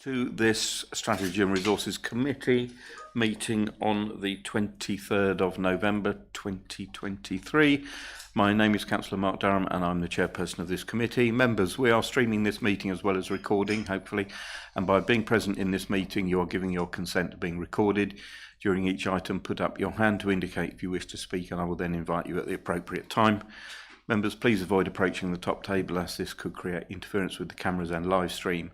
to this Strategy and Resources Committee meeting on the 23rd of November 2023. My name is Councillor Mark Durham and I'm the chairperson of this committee. Members, we are streaming this meeting as well as recording, hopefully, and by being present in this meeting you are giving your consent to being recorded. During each item, put up your hand to indicate if you wish to speak and I will then invite you at the appropriate time. Members, please avoid approaching the top table as this could create interference with the cameras and live stream.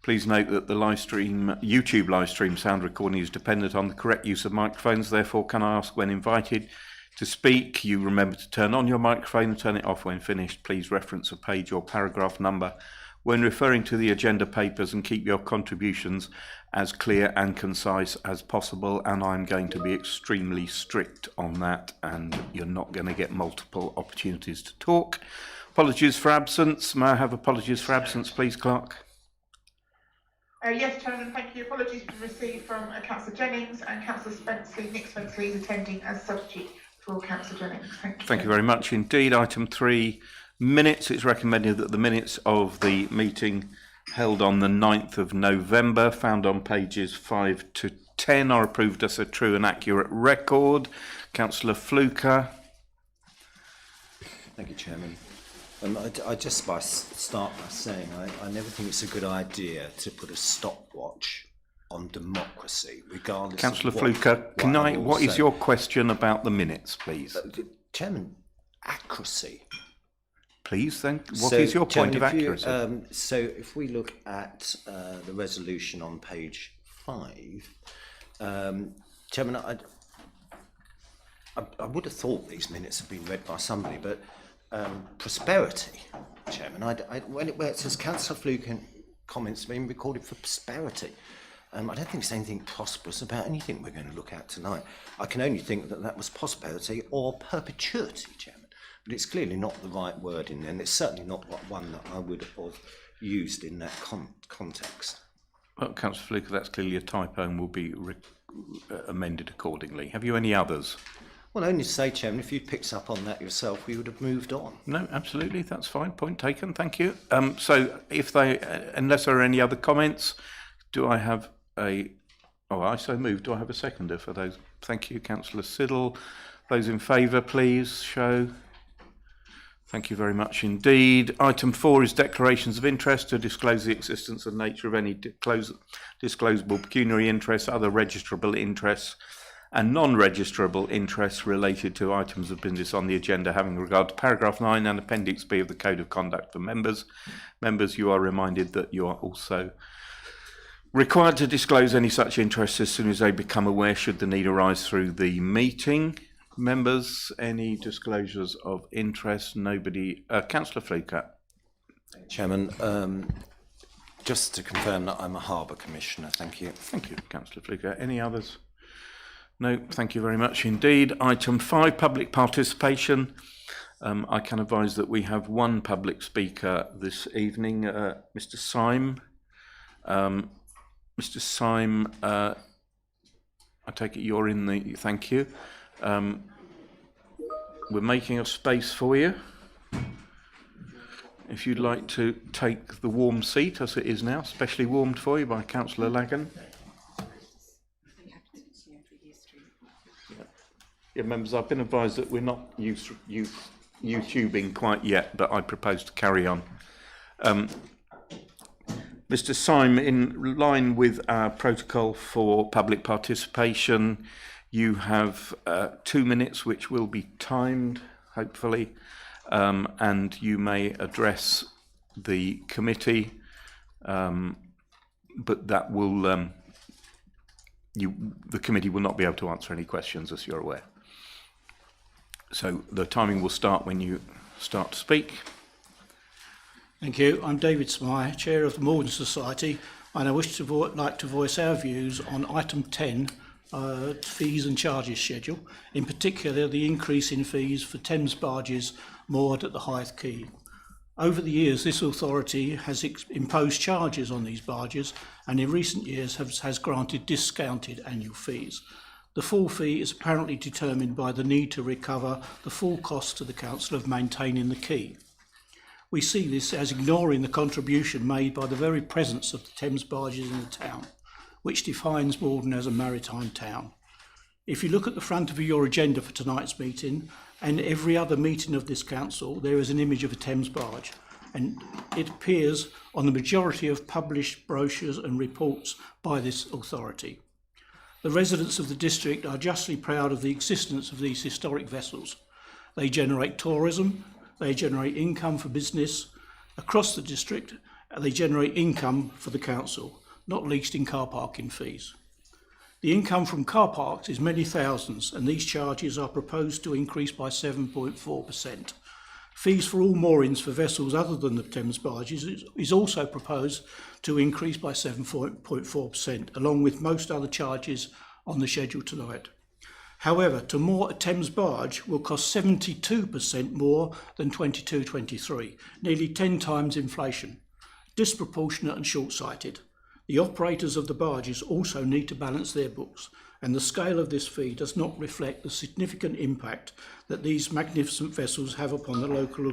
Please note that the YouTube live stream sound recording is dependent on the correct use of microphones. Therefore, can I ask when invited to speak, you remember to turn on your microphone and turn it off when finished. Please reference a page or paragraph number when referring to the agenda papers and keep your contributions as clear and concise as possible. And I'm going to be extremely strict on that and you're not going to get multiple opportunities to talk. Apologies for absence. May I have apologies for absence, please, Clerk? Yes, Chairman, thank you. Apologies been received from Councillor Jennings and Councillor Spenceley. Nick Spenceley is attending as substitute for Councillor Jennings. Thank you. Thank you very much indeed. Item 3, minutes. It's recommended that the minutes of the meeting held on the 9th of November, found on pages 5 to 10, are approved as a true and accurate record. Councillor Fluker. Thank you, Chairman. I just start by saying I never think it's a good idea to put a stopwatch on democracy, regardless. Councillor of what, Fluker, what is your question about the minutes, please? Chairman, accuracy. Please, then, what is your point of accuracy? So if we look at the resolution on page 5, Chairman, I would have thought these minutes have been read by somebody, but prosperity, Chairman, where it says Councillor Fluke comments being recorded for prosperity, I don't think there's anything prosperous about anything we're going to look at tonight. I can only think that was prosperity or perpetuity, Chairman, but it's clearly not the right word in there, and it's certainly not one that I would have used in that context. Well, Councillor Fluke, that's clearly a typo and will be amended accordingly. Have you any others? Well, only to say, Chairman, if you'd picked up on that yourself, we would have moved on. No, absolutely, that's fine. Point taken. Thank you. So, unless there are any other comments, do I have a? Oh, I so moved. Do I have a seconder for those? Thank you, Councillor Siddle. Those in favour, please show. Thank you very much indeed. Item 4 is declarations of interest to disclose the existence and nature of any disclosable pecuniary interests, other registrable interests, and non-registrable interests related to items of business on the agenda having regard to paragraph 9 and appendix B of the Code of Conduct for members. Members, you are reminded that you are also required to disclose any such interests as soon as they become aware, should the need arise through the meeting. Members, any disclosures of interest? Nobody. Councillor Fluker. Chairman, just to confirm that I'm a Harbour Commissioner. Thank you. Thank you, Councillor Fluker. Any others? No, thank you very much indeed. Item 5, public participation. I can advise that we have one public speaker this evening, Mr. Syme. Mr. Syme, I take it you're in the, thank you. We're making a space for you. If you'd like to take the warm seat as it is now, specially warmed for you by Councillor Lagan. Yeah, members, I've been advised that we're not YouTubing quite yet, but I propose to carry on. Mr. Syme, in line with our protocol for public participation, you have 2 minutes, which will be timed, hopefully, and you may address the committee, but that will the committee will not be able to answer any questions, as you're aware. So the timing will start when you start to speak. Thank you. I'm David Smythe, Chair of the Maldon Society, and I wish to like to voice our views on item 10, fees and charges schedule, in particular the increase in fees for Thames barges moored at the Hythe Quay. Over the years, this authority has imposed charges on these barges and in recent years has granted discounted annual fees. The full fee is apparently determined by the need to recover the full cost to the council of maintaining the quay. We see this as ignoring the contribution made by the very presence of the Thames barges in the town, which defines Maldon as a maritime town. If you look at the front of your agenda for tonight's meeting and every other meeting of this council, there is an image of a Thames barge, and it appears on the majority of published brochures and reports by this authority. The residents of the district are justly proud of the existence of these historic vessels. They generate tourism, they generate income for business across the district, and they generate income for the council, not least in car parking fees. The income from car parks is many thousands, and these charges are proposed to increase by 7.4%. Fees for all moorings for vessels other than the Thames barges is also proposed to increase by 7.4%, along with most other charges on the schedule tonight. However, to moor a Thames barge will cost 72% more than 22-23, nearly 10 times inflation. Disproportionate and short-sighted. The operators of the barges also need to balance their books, and the scale of this fee does not reflect the significant impact that these magnificent vessels have upon the local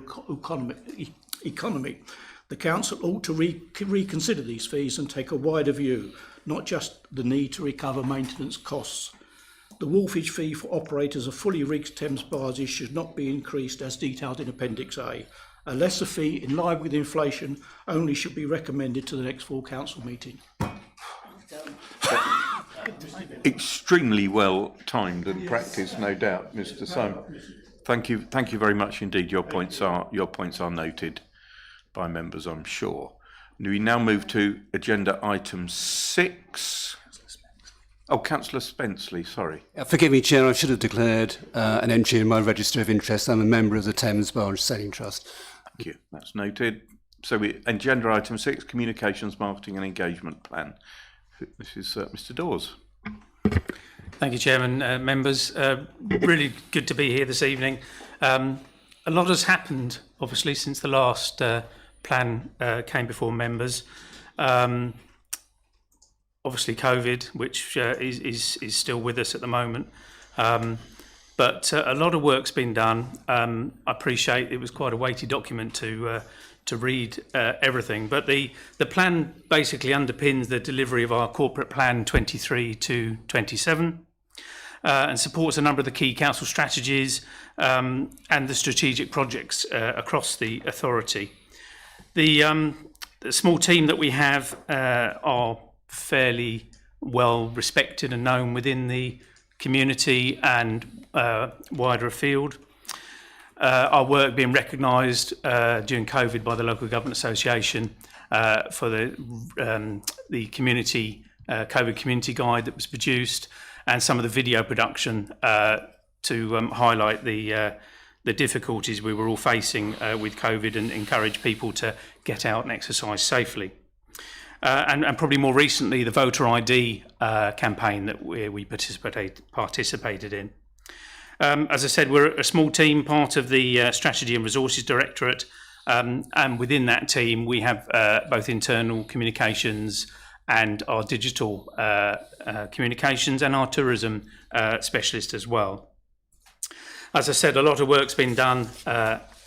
economy. The council ought to reconsider these fees and take a wider view, not just the need to recover maintenance costs. The wharfage fee for operators of fully rigged Thames barges should not be increased as detailed in Appendix A. A lesser fee in line with inflation only should be recommended to the next full council meeting. Extremely well timed and practiced, no doubt, Mr. Simon. Thank you very much indeed. Your points are noted by members, I'm sure. We now move to agenda item 6. Oh, Councillor Spenceley, sorry. Forgive me, Chair, I should have declared an entry in my register of interest. I'm a member of the Thames Barge Selling Trust. Thank you. That's noted. So agenda item 6, communications, marketing and engagement plan. This is Mr. Dawes. Thank you, Chairman. Members, really good to be here this evening. A lot has happened, obviously, since the last plan came before members. Obviously, COVID, which is still with us at the moment. But a lot of work's been done. I appreciate it was quite a weighty document to read everything, but the plan basically underpins the delivery of our corporate plan 23 to 27 and supports a number of the key council strategies and the strategic projects across the authority. The small team that we have are fairly well respected and known within the community and wider afield. Our work being recognised during COVID by the Local Government Association for the community COVID community guide that was produced, and some of the video production to highlight the difficulties we were all facing with COVID and encourage people to get out and exercise safely. And probably more recently, the voter ID campaign that we participated in. As I said, we're a small team, part of the Strategy and Resources Directorate, and within that team we have both internal communications and our digital communications and our tourism specialist as well. As I said, a lot of work's been done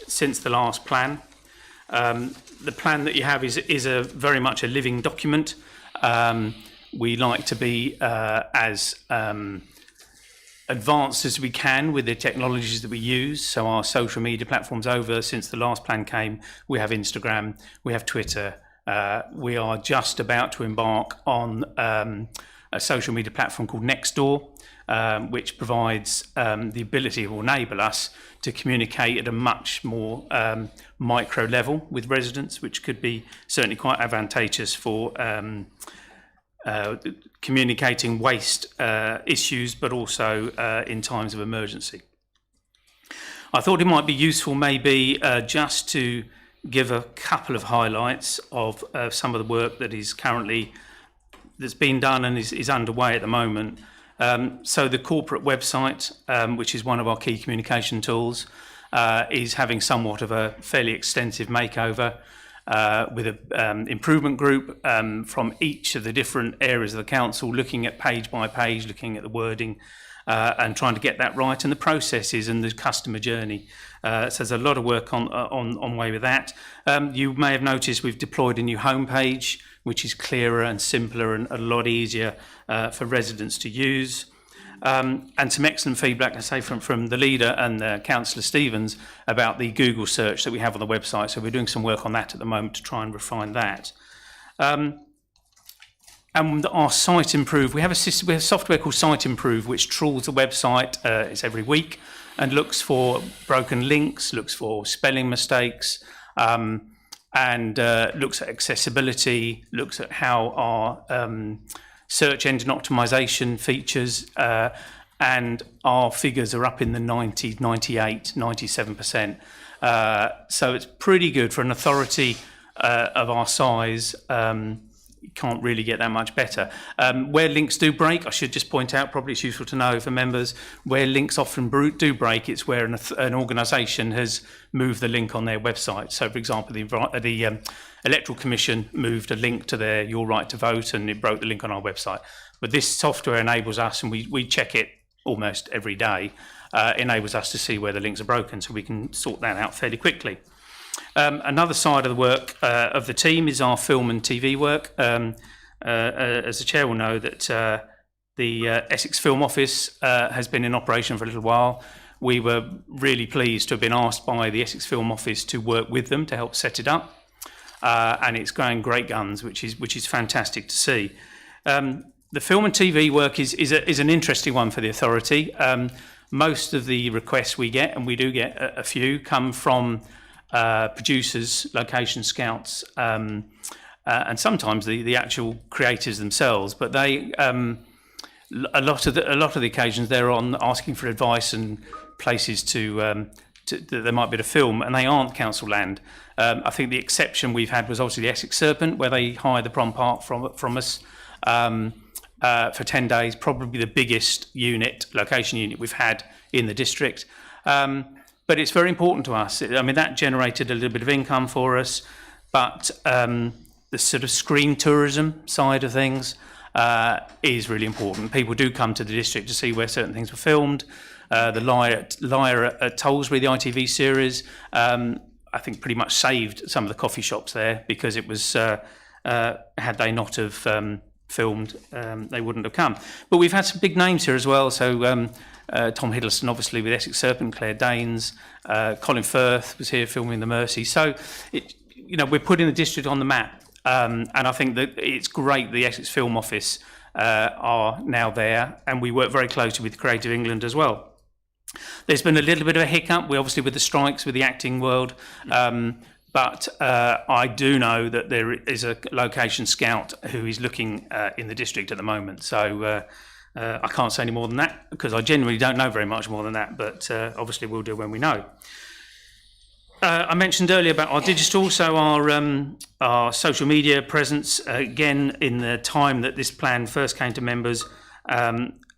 since the last plan. The plan that you have is a very much a living document. We like to be as advanced as we can with the technologies that we use. So our social media platforms since the last plan came, we have Instagram, we have Twitter. We are just about to embark on a social media platform called Nextdoor, which provides the ability or enable us to communicate at a much more micro level with residents, which could be certainly quite advantageous for communicating waste issues, but also in times of emergency. I thought it might be useful maybe just to give a couple of highlights of some of the work that's been done and is underway at the moment. So the corporate website, which is one of our key communication tools, is having somewhat of a fairly extensive makeover with an improvement group from each of the different areas of the council, looking at page by page, looking at the wording, and trying to get that right, and the processes and the customer journey. So there's a lot of work on way with that. You may have noticed we've deployed a new homepage, which is clearer and simpler and a lot easier for residents to use. And some excellent feedback, I say, from the leader and Councillor Stevens about the Google search that we have on the website. So we're doing some work on that at the moment to try and refine that. And our Site Improve, we have a software called Site Improve, which trawls the website, it's every week, and looks for broken links, looks for spelling mistakes, and looks at accessibility, looks at how our search engine optimization features, and our figures are up in the 90, 98, 97%. So it's pretty good for an authority of our size. You can't really get that much better. Where links do break, I should just point out, probably it's useful to know for members, where links often do break, it's where an organisation has moved the link on their website. So, for example, the Electoral Commission moved a link to their Your Right to Vote, and it broke the link on our website. But this software enables us, and we check it almost every day, enables us to see where the links are broken, so we can sort that out fairly quickly. Another side of the work of the team is our film and TV work. As the chair will know, that the Essex Film Office has been in operation for a little while. We were really pleased to have been asked by the Essex Film Office to work with them to help set it up, and it's going great guns, which is fantastic to see. The film and TV work is an interesting one for the authority. Most of the requests we get, and we do get a few, come from producers, location scouts, and sometimes the actual creators themselves. But they, a lot of the occasions, they're on asking for advice and places that they might be to film, and they aren't council land. I think the exception we've had was obviously the Essex Serpent, where they hired the Prom Park from us for 10 days, probably the biggest location unit we've had in the district. But it's very important to us. I mean, that generated a little bit of income for us, but the sort of screen tourism side of things is really important. People do come to the district to see where certain things were filmed. The Liar at Tollsbury, the ITV series, I think pretty much saved some of the coffee shops there, because it was, had they not have filmed, they wouldn't have come. But we've had some big names here as well. So Tom Hiddleston, obviously, with Essex Serpent, Claire Danes, Colin Firth was here filming The Mercy. So, we're putting the district on the map, and I think that it's great the Essex Film Office are now there, and we work very closely with Creative England as well. There's been a little bit of a hiccup, obviously, with the strikes with the acting world, but I do know that there is a location scout who is looking in the district at the moment. So I can't say any more than that, because I genuinely don't know very much more than that, but obviously we'll do when we know. I mentioned earlier about our digital, so our social media presence, again, in the time that this plan first came to members,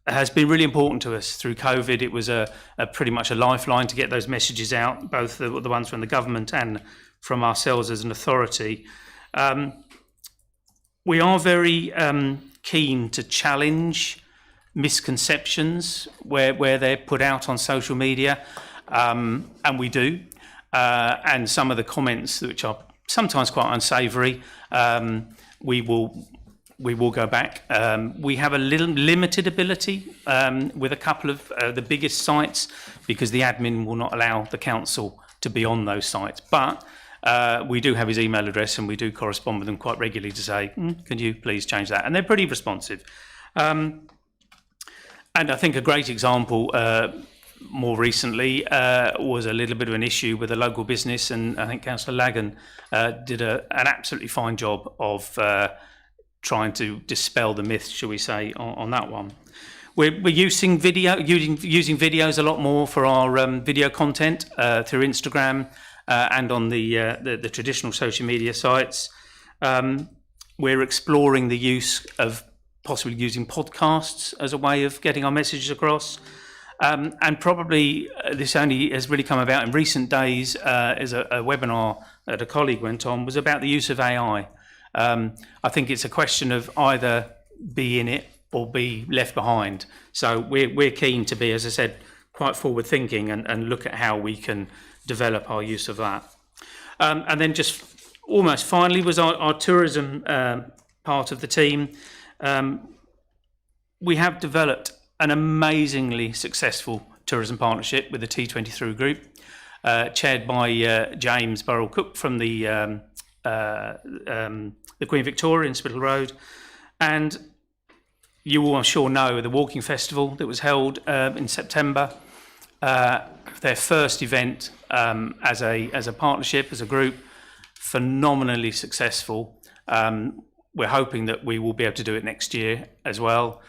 has been really important to us. Through COVID, it was a pretty much a lifeline to get those messages out, both the ones from the government and from ourselves as an authority. We are very keen to challenge misconceptions where they're put out on social media, and we do. And some of the comments, which are sometimes quite unsavoury, we will go back. We have a little limited ability with a couple of the biggest sites, because the admin will not allow the council to be on those sites. But we do have his email address, and we do correspond with them quite regularly to say, can you please change that? And they're pretty responsive. And I think a great example more recently was a little bit of an issue with a local business, and I think Councillor Lagan did an absolutely fine job of trying to dispel the myth, shall we say, on that one. We're using using videos a lot more for our video content through Instagram and on the traditional social media sites. We're exploring the use of possibly using podcasts as a way of getting our messages across. And probably this only has really come about in recent days, as a webinar that a colleague went on, was about the use of AI. I think it's a question of either be in it be left behind. So we're keen to be, as I said, quite forward thinking and look at how we can develop our use of that. And then just almost finally was our tourism part of the team. We have developed an amazingly successful tourism partnership with the T23 group, chaired by James Burrell-Cook from the Queen Victoria in Spittal Road. And you all, I'm sure, know the walking festival that was held in September. Their first event as a partnership, as a group, phenomenally successful. We're hoping that we will be able to do it next year as well.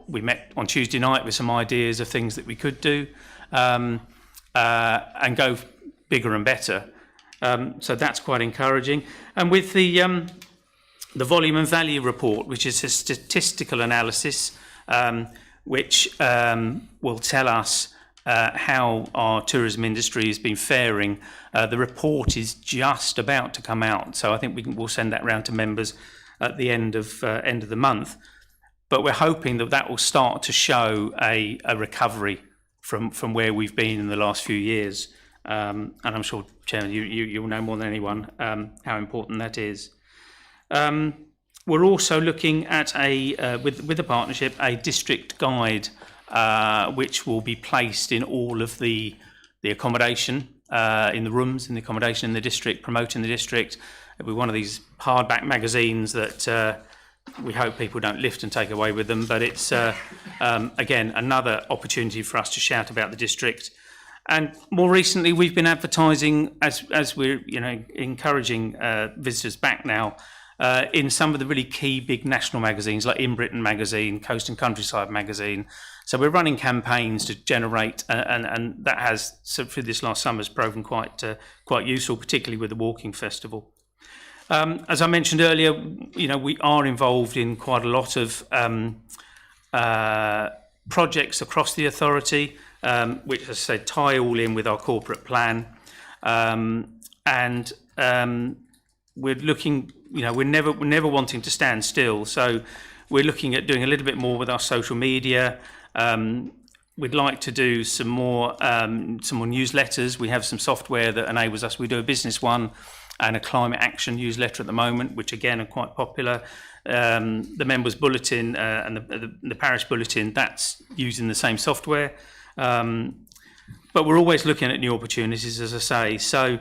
We met on Tuesday night with some ideas of things that we could do and go bigger and better. So that's quite encouraging. And with the volume and value report, which is a statistical analysis, which will tell us how our tourism industry has been faring. The report is just about to come out, so I think we'll send that round to members at the end of the month. But we're hoping that will start to show a recovery from where we've been in the last few years. And I'm sure, Chairman, you'll know more than anyone how important that is. We're also looking at with the partnership, a district guide which will be placed in all of the accommodation, in the rooms, in the accommodation in the district, promoting the district. It'll be one of these hardback magazines that we hope people don't lift and take away with them, but it's, again, another opportunity for us to shout about the district. And more recently, we've been advertising, as we're encouraging visitors back now, in some of the really key big national magazines like In Britain magazine, Coast and Countryside magazine. So we're running campaigns to generate, and that has, so for this last summer, has proven quite useful, particularly with the walking festival. As I mentioned earlier, we are involved in quite a lot of projects across the authority, which, as I said, tie all in with our corporate plan, and we're looking. We're never wanting to stand still. So we're looking at doing a little bit more with our social media. We'd like to do some more newsletters. We have some software that enables us. We do a business one and a climate action newsletter at the moment, which again are quite popular. The members bulletin and the parish bulletin, that's using the same software. But we're always looking at new opportunities, as I say. So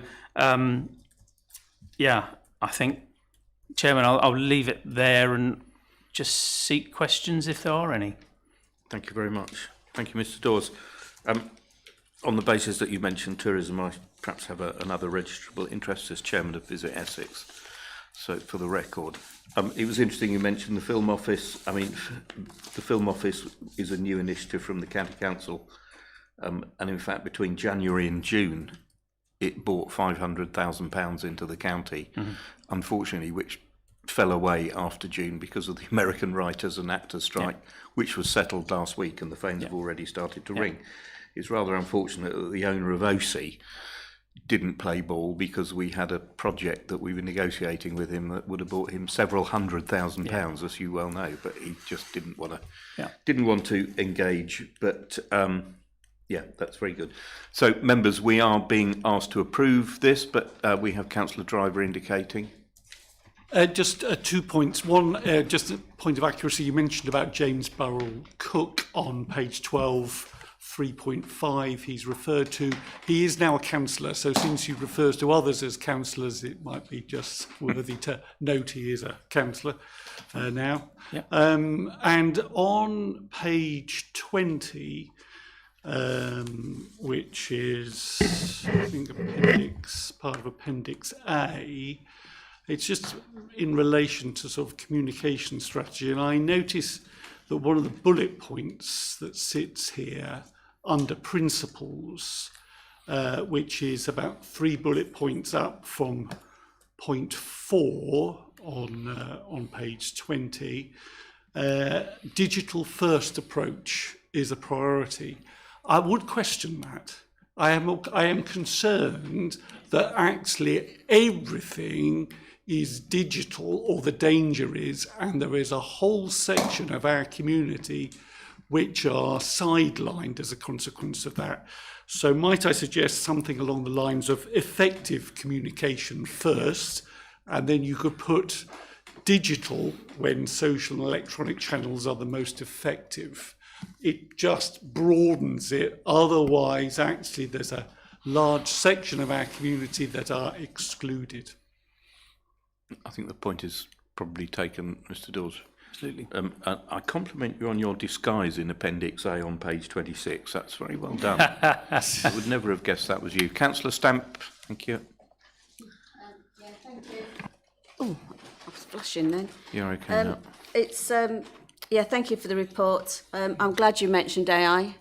yeah, I think, Chairman, I'll leave it there and just seek questions if there are any. Thank you very much. Thank you, Mr. Dawes. On the basis that you mentioned tourism, I perhaps have another registrable interest as Chairman of Visit Essex. So for the record, it was interesting you mentioned the Film Office. I mean, the Film Office is a new initiative from the County Council. And in fact, between January and June, it brought £500,000 into the county, unfortunately, which fell away after June because of the American writers and actors strike, which was settled last week, and the phones have already started to ring. It's rather unfortunate that the owner of OC didn't play ball, because we had a project that we were negotiating with him that would have brought him several £100,000, as you well know, but he just didn't want to engage. But yeah, that's very good. So, members, we are being asked to approve this, but we have Councillor Driver indicating. Just 2 points. One, just a point of accuracy. You mentioned about James Burrell-Cook on page 12, 3.5. He's referred to. He is now a councillor, so since he refers to others as councillors, it might be just worthy to note he is a councillor now. Yep. And on page 20, which is, I think, part of Appendix A, it's just in relation to sort of communication strategy. And I notice that one of the bullet points that sits here under principles, which is about 3 bullet points up from point 4 on page 20, digital first approach is a priority. I would question that. I am concerned that actually everything is digital, or the danger is, and there is a whole section of our community which are sidelined as a consequence of that. So might I suggest something along the lines of effective communication first, and then you could put digital when social and electronic channels are the most effective. It just broadens it. Otherwise, actually, there's a large section of our community that are excluded. I think the point is probably taken, Mr. Dawes. Absolutely. I compliment you on your disguise in Appendix A on page 26. That's very well done. I would never have guessed that was you. Councillor Stamp, thank you. Yeah, thank you. Oh, I was blushing then. You're okay now. Yeah, thank you for the report. I'm glad you mentioned AI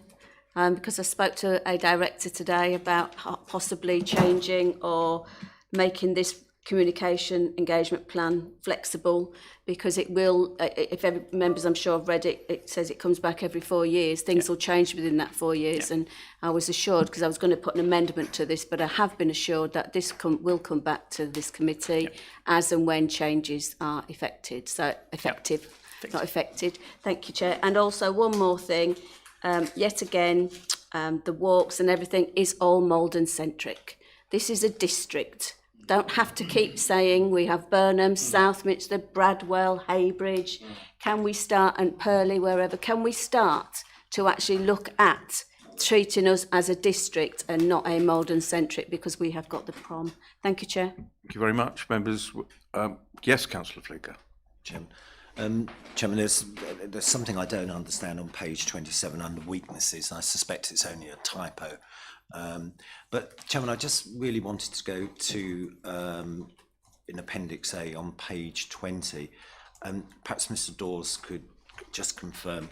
because I spoke to a director today about possibly changing or making this communication engagement plan flexible, because it will, if every members I'm sure have read it, it says it comes back every 4 years. Things will change within that 4 years. And I was assured, because I was going to put an amendment to this, but I have been assured that this will come back to this committee as and when changes are effected. So effective, not affected. Thank you, Chair. And also one more thing, yet again, the walks and everything is all Maldon centric. This is a district. Don't have to keep saying we have Burnham, Southminster, Bradwell, Haybridge. Can we start, and Purley, wherever, can we start to actually look at treating us as a district and not a Maldon-centric, because we have got the prom. Thank you, Chair. Thank you very much, members. Yes, Councillor Fluker. Chairman, there's something I don't understand on page 27 under weaknesses. I suspect it's only a typo. But Chairman, I just really wanted to go to in Appendix A on page 20. Perhaps Mr. Dawes could just confirm.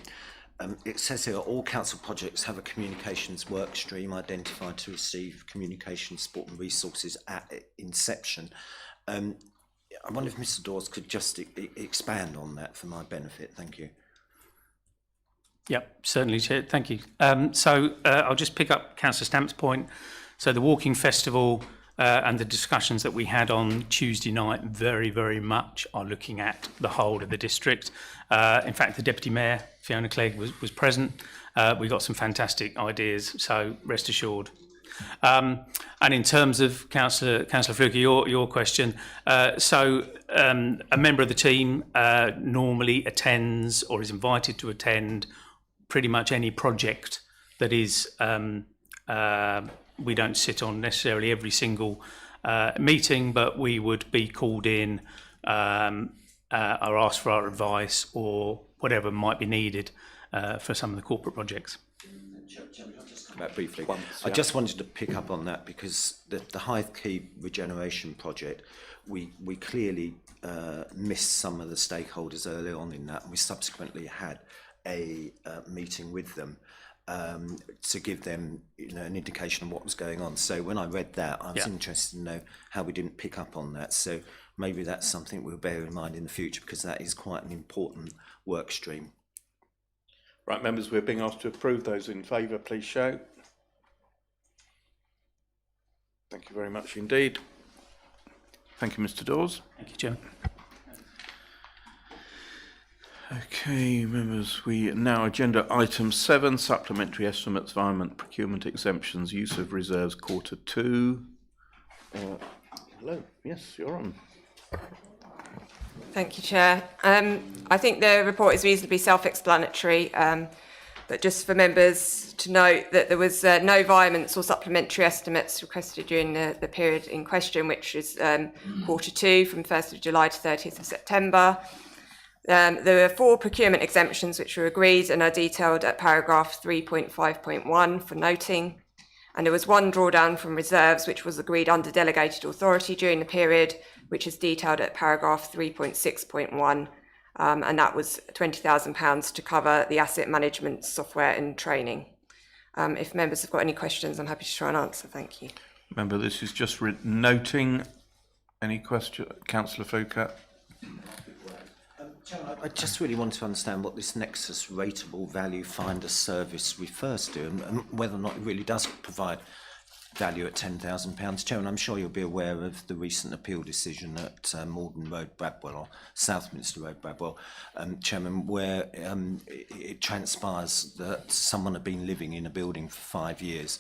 It says here all council projects have a communications work stream identified to receive communication support and resources at inception. I wonder if Mr. Dawes could just expand on that for my benefit. Thank you. Yep, certainly, Chair. Thank you. So I'll just pick up Councillor Stamp's point. So the walking festival and the discussions that we had on Tuesday night very, very much are looking at the whole of the district. In fact, the Deputy Mayor, Fiona Clegg, was present. We got some fantastic ideas, so rest assured. And in terms of Councillor Fluker, your question, a member of the team normally attends or is invited to attend pretty much any project that is, we don't sit on necessarily every single meeting, but we would be called in or asked for our advice or whatever might be needed for some of the corporate projects. That briefly. I just wanted to pick up on that because the Hythe Quay regeneration project, we clearly missed some of the stakeholders early on in that, and we subsequently had a meeting with them to give them an indication of what was going on. So when I read that, I was interested to know how we didn't pick up on that. So maybe that's something we'll bear in mind in the future, because that is quite an important work stream. Right, members, we're being asked to approve. Those in favour, please show. Thank you very much indeed. Thank you, Mr. Dawes. Thank you, Chairman. Okay, members, we now agenda item 7, supplementary estimates, Virements, procurement exemptions, use of reserves, quarter 2. Hello, yes, you're on. Thank you, Chair. I think the report is reasonably self-explanatory, but just for members to note that there was no Virements or supplementary estimates requested during the period in question, which is quarter 2 from 1st of July to 30th of September. There were 4 procurement exemptions which were agreed and are detailed at paragraph 3.5.1 for noting. And there was 1 drawdown from reserves which was agreed under delegated authority during the period, which is detailed at paragraph 3.6.1. And that was £20,000 to cover the asset management software and training. If members have got any questions, I'm happy to try and answer. Thank you. Member, this is just noting. Any question? Councillor Fluker. I just really want to understand what this Nexus Rateable Value Finder service refers to, and whether or not it really does provide value at £10,000. Chairman, I'm sure you'll be aware of the recent appeal decision at Maldon Road, Bradwell, or Southminster Road, Bradwell, Chairman, where it transpires that someone had been living in a building for 5 years.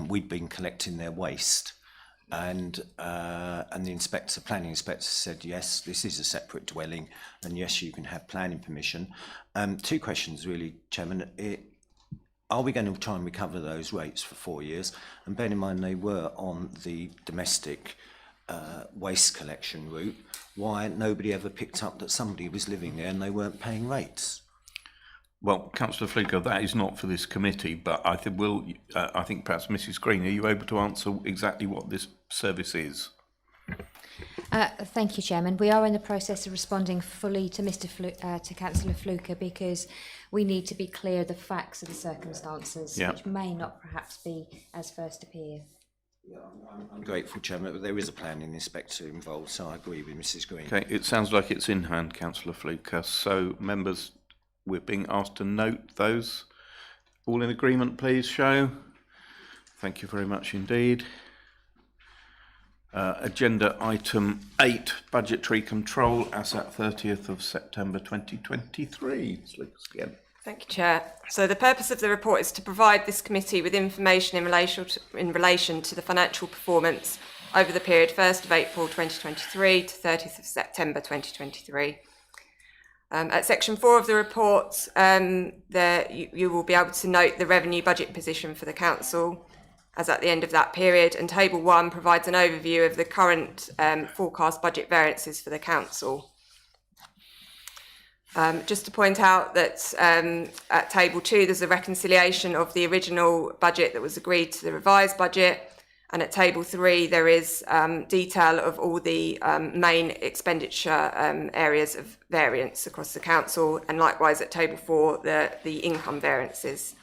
We'd been collecting their waste. And the planning inspector said, yes, this is a separate dwelling, and yes, you can have planning permission. 2 questions really, Chairman. Are we going to try and recover those rates for 4 years? And bear in mind they were on the domestic waste collection route. Why nobody ever picked up that somebody was living there and they weren't paying rates? Well, Councillor Fluker, that is not for this committee, but I think perhaps Mrs Green, are you able to answer exactly what this service is? Thank you, Chairman. We are in the process of responding fully to to Councillor Fluker, because we need to be clear of the facts of the circumstances, which may not perhaps be as first appear. I'm grateful, Chairman, but there is a planning inspector involved, so I agree with Mrs Green. Okay, it sounds like it's in hand, Councillor Fluker. So, members, we're being asked to note those. All in agreement, please show. Thank you very much indeed. Agenda item 8, budgetary control, as at 30th of September 2023. Again. Thank you, Chair. So the purpose of the report is to provide this committee with information in relation to the financial performance over the period 1st of April 2023 to 30th of September 2023. At section 4 of the report, you will be able to note the revenue budget position for the council as at the end of that period, and table 1 provides an overview of the current forecast budget variances for the council. Just to point out that at table 2 there's a reconciliation of the original budget that was agreed to the revised budget, and at table 3 there is detail of all the main expenditure areas of variance across the council, and likewise at table 4 the income variances.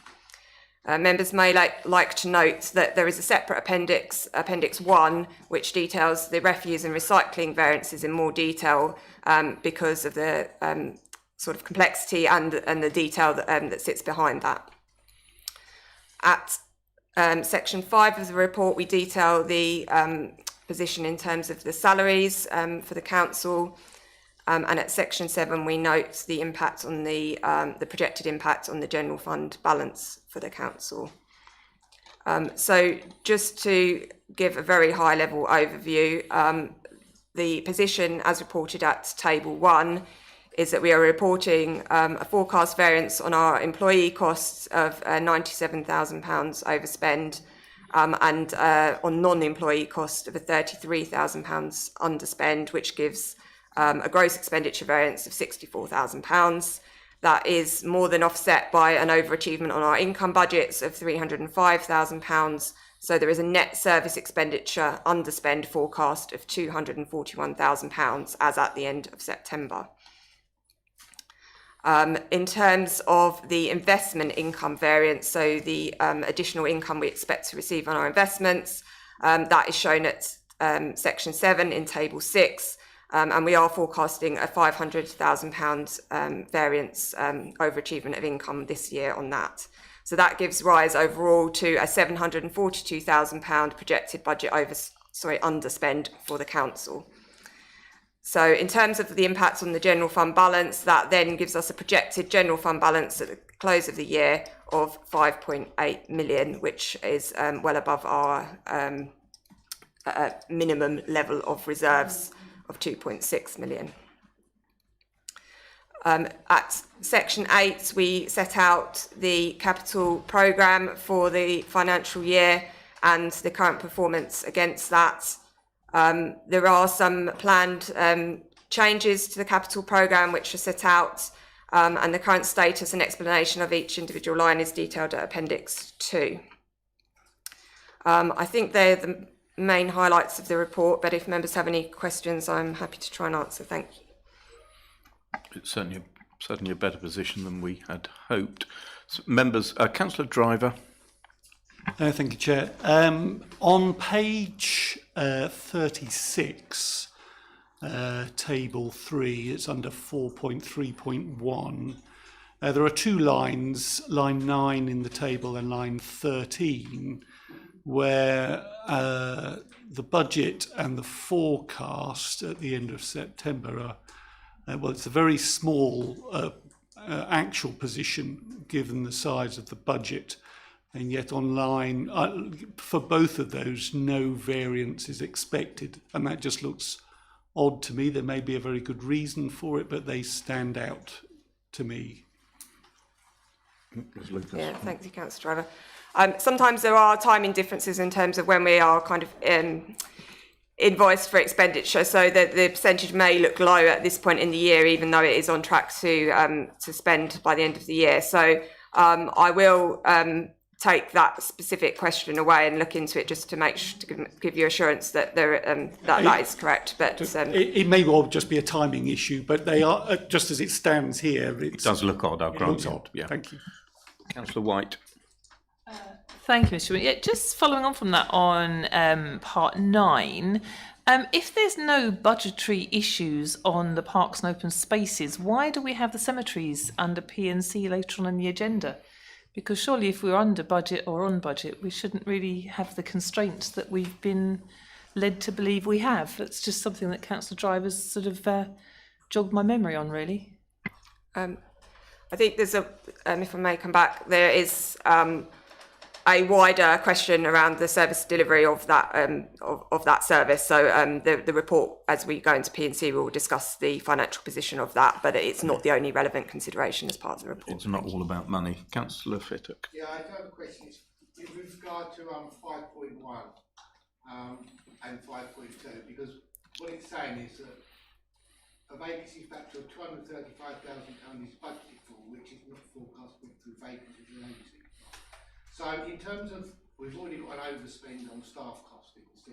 Members may like to note that there is a separate appendix 1, which details the refuse and recycling variances in more detail because of the sort of complexity and the detail that sits behind that. At section 5 of the report, we detail the position in terms of the salaries for the council, and at section 7 we note the impact on the projected impact on the general fund balance for the council. So just to give a very high level overview, the position as reported at table 1 is that we are reporting a forecast variance on our employee costs of £97,000 overspend, and on non-employee cost of a £33,000 underspend, which gives a gross expenditure variance of £64,000. That is more than offset by an overachievement on our income budgets of £305,000. So there is a net service expenditure underspend forecast of £241,000 as at the end of September. In terms of the investment income variance, so the additional income we expect to receive on our investments, that is shown at section 7 in table 6. And we are forecasting a £500,000 variance overachievement of income this year on that. So that gives rise overall to a £742,000 projected budget underspend for the council. So in terms of the impact on the general fund balance, that then gives us a projected general fund balance at the close of the year of 5.8 million, which is well above our minimum level of reserves of 2.6 million. At section 8, we set out the capital programme for the financial year and the current performance against that. There are some planned changes to the capital programme which are set out, and the current status and explanation of each individual line is detailed at appendix 2. I think they're the main highlights of the report, but if members have any questions, I'm happy to try and answer. Thank you. It's certainly a better position than we had hoped. So, members, Councillor Driver. Thank you, Chair. On page 36, table 3, it's under 4.3.1. There are 2 lines, line 9 in the table and line 13, where the budget and the forecast at the end of September are, well, it's a very small actual position given the size of the budget, and yet online, for both of those, no variance is expected, and that just looks odd to me. There may be a very good reason for it, but they stand out to me. Yeah, thank you, Councillor Driver. Sometimes there are timing differences in terms of when we are kind of invoiced for expenditure, so that the percentage may look low at this point in the year, even though it is on track to spend by the end of the year. So I will take that specific question away and look into it just to to give you assurance that that is correct. But it may well just be a timing issue, but they are, just as it stands here, it does look odd. I'll grant you. Odd. Yeah. Thank you. Councillor White. Thank you, Mr. Chairman. Yeah, just following on from that on part 9, if there's no budgetary issues on the parks and open spaces, why do we have the cemeteries under P&C later on in the agenda? Because surely if we're under budget or on budget, we shouldn't really have the constraints that we've been led to believe we have. It's just something that Councillor Driver's sort of jogged my memory on, really. I think there's if I may come back, there is a wider question around the service delivery of that service. So the report, as we go into P&C, will discuss the financial position of that, but it's not the only relevant consideration as part of the report. It's not all about money. Councillor Fittock. Yeah, I have a question. It's with regard to 5.1 and 5.2, because what it's saying is that a vacancy factor of £235,000 is budgeted for, which is not forecast through vacancies and agency. So in terms of, we've already got an overspend on staff costings,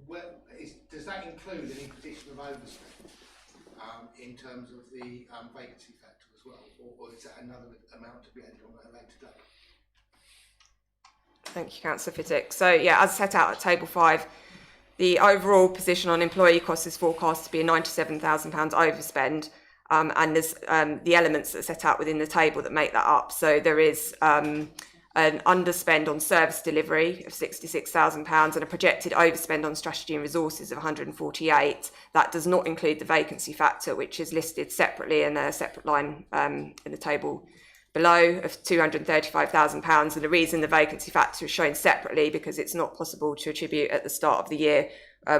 £82,000. Does that include any position of overspend in terms of the vacancy factor as well, or is that another amount to be added on at a later date? Thank you, Councillor Fittock. So yeah, as set out at Table 5, the overall position on employee costs is forecast to be a £97,000 overspend. And there's the elements that are set out within the table that make that up. So there is an underspend on service delivery of £66,000 and a projected overspend on strategy and resources of 148. That does not include the vacancy factor, which is listed separately in a separate line in the table below of £235,000. And the reason the vacancy factor is shown separately because it's not possible to attribute at the start of the year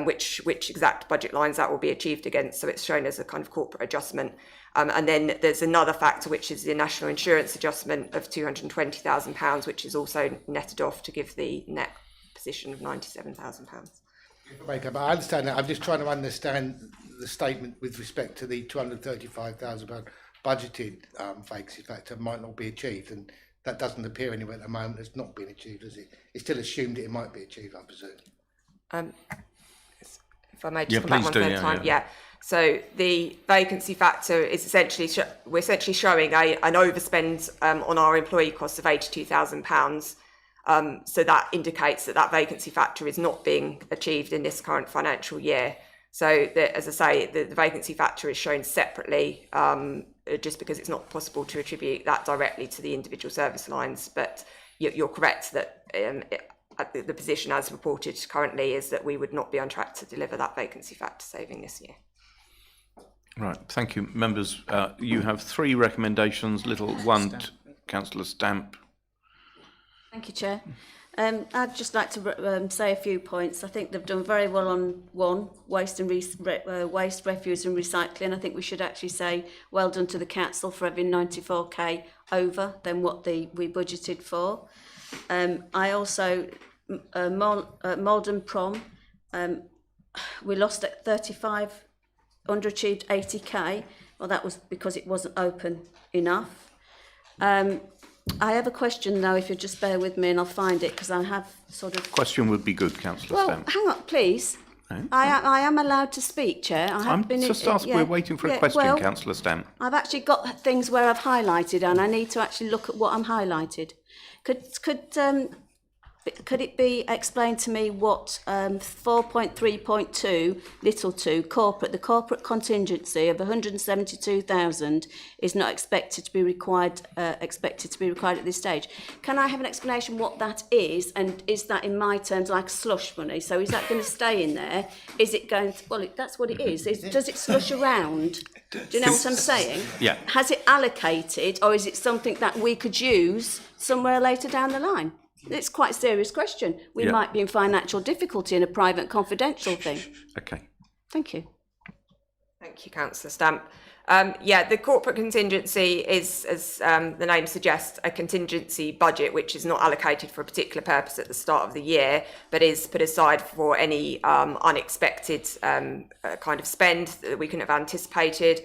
which exact budget lines that will be achieved against. So it's shown as a kind of corporate adjustment. And then there's another factor, which is the national insurance adjustment of £220,000, which is also netted off to give the net position of £97,000. I understand that. I'm just trying to understand the statement with respect to the £235,000 budgeted vacancy factor might not be achieved, and that doesn't appear anywhere at the moment. It's not been achieved, is it? It's still assumed that it might be achieved, I presume. If I may just come back one further time. Yeah. So the vacancy factor is essentially, we're essentially showing an overspend on our employee costs of £82,000. So that indicates that vacancy factor is not being achieved in this current financial year. So as I say, the vacancy factor is shown separately just because it's not possible to attribute that directly to the individual service lines. But you're correct that the position as reported currently is that we would not be on track to deliver that vacancy factor saving this year. Right, thank you. Members, you have 3 recommendations. Little one, Councillor Stamp. Thank you, Chair. I'd just like to say a few points. I think they've done very well on 1, waste, waste, refuse and recycling. I think we should actually say well done to the council for having 94k over than what we budgeted for. I also, Maldon Prom, we lost at 35, underachieved 80k. Well, that was because it wasn't open enough. I have a question though, if you'll just bear with me and I'll find it because I have sort of... Question would be good, Councillor Well, Stamp. hang on, please. No? I am allowed to speak, Chair. We're waiting for a question, Councillor Stamp. I've actually got things where I've highlighted and I need to actually look at what I'm highlighted. Could could it be explained to me what 4.3.2 little 2 corporate, the corporate contingency of 172,000 is not expected to be required at this stage? Can I have an explanation what that is, and is that in my terms like slush money? So is that going to stay in there? Is it going to, well, that's what it is. Does it slush around? Do you know what I'm saying? Yeah. Has it allocated, or is it something that we could use somewhere later down the line? It's quite a serious question. We might be in financial difficulty in a private confidential thing. Okay. Thank you. Thank you, Councillor Stamp. The corporate contingency is, as the name suggests, a contingency budget which is not allocated for a particular purpose at the start of the year, but is put aside for any unexpected kind of spend that we couldn't have anticipated.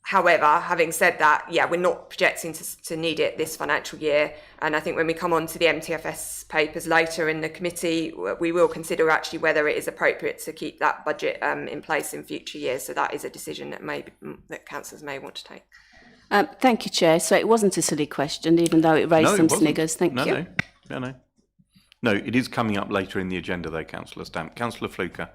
However, having said that, we're not projecting to need it this financial year. And I think when we come on to the MTFS papers later in the committee, we will consider actually whether it is appropriate to keep that budget in place in future years. So that is a decision that councillors may want to take. Thank you, Chair. So it wasn't a silly question, even though it raised some sniggers. Thank you. No, it is coming up later in the agenda, though, Councillor Stamp. Councillor Fluker.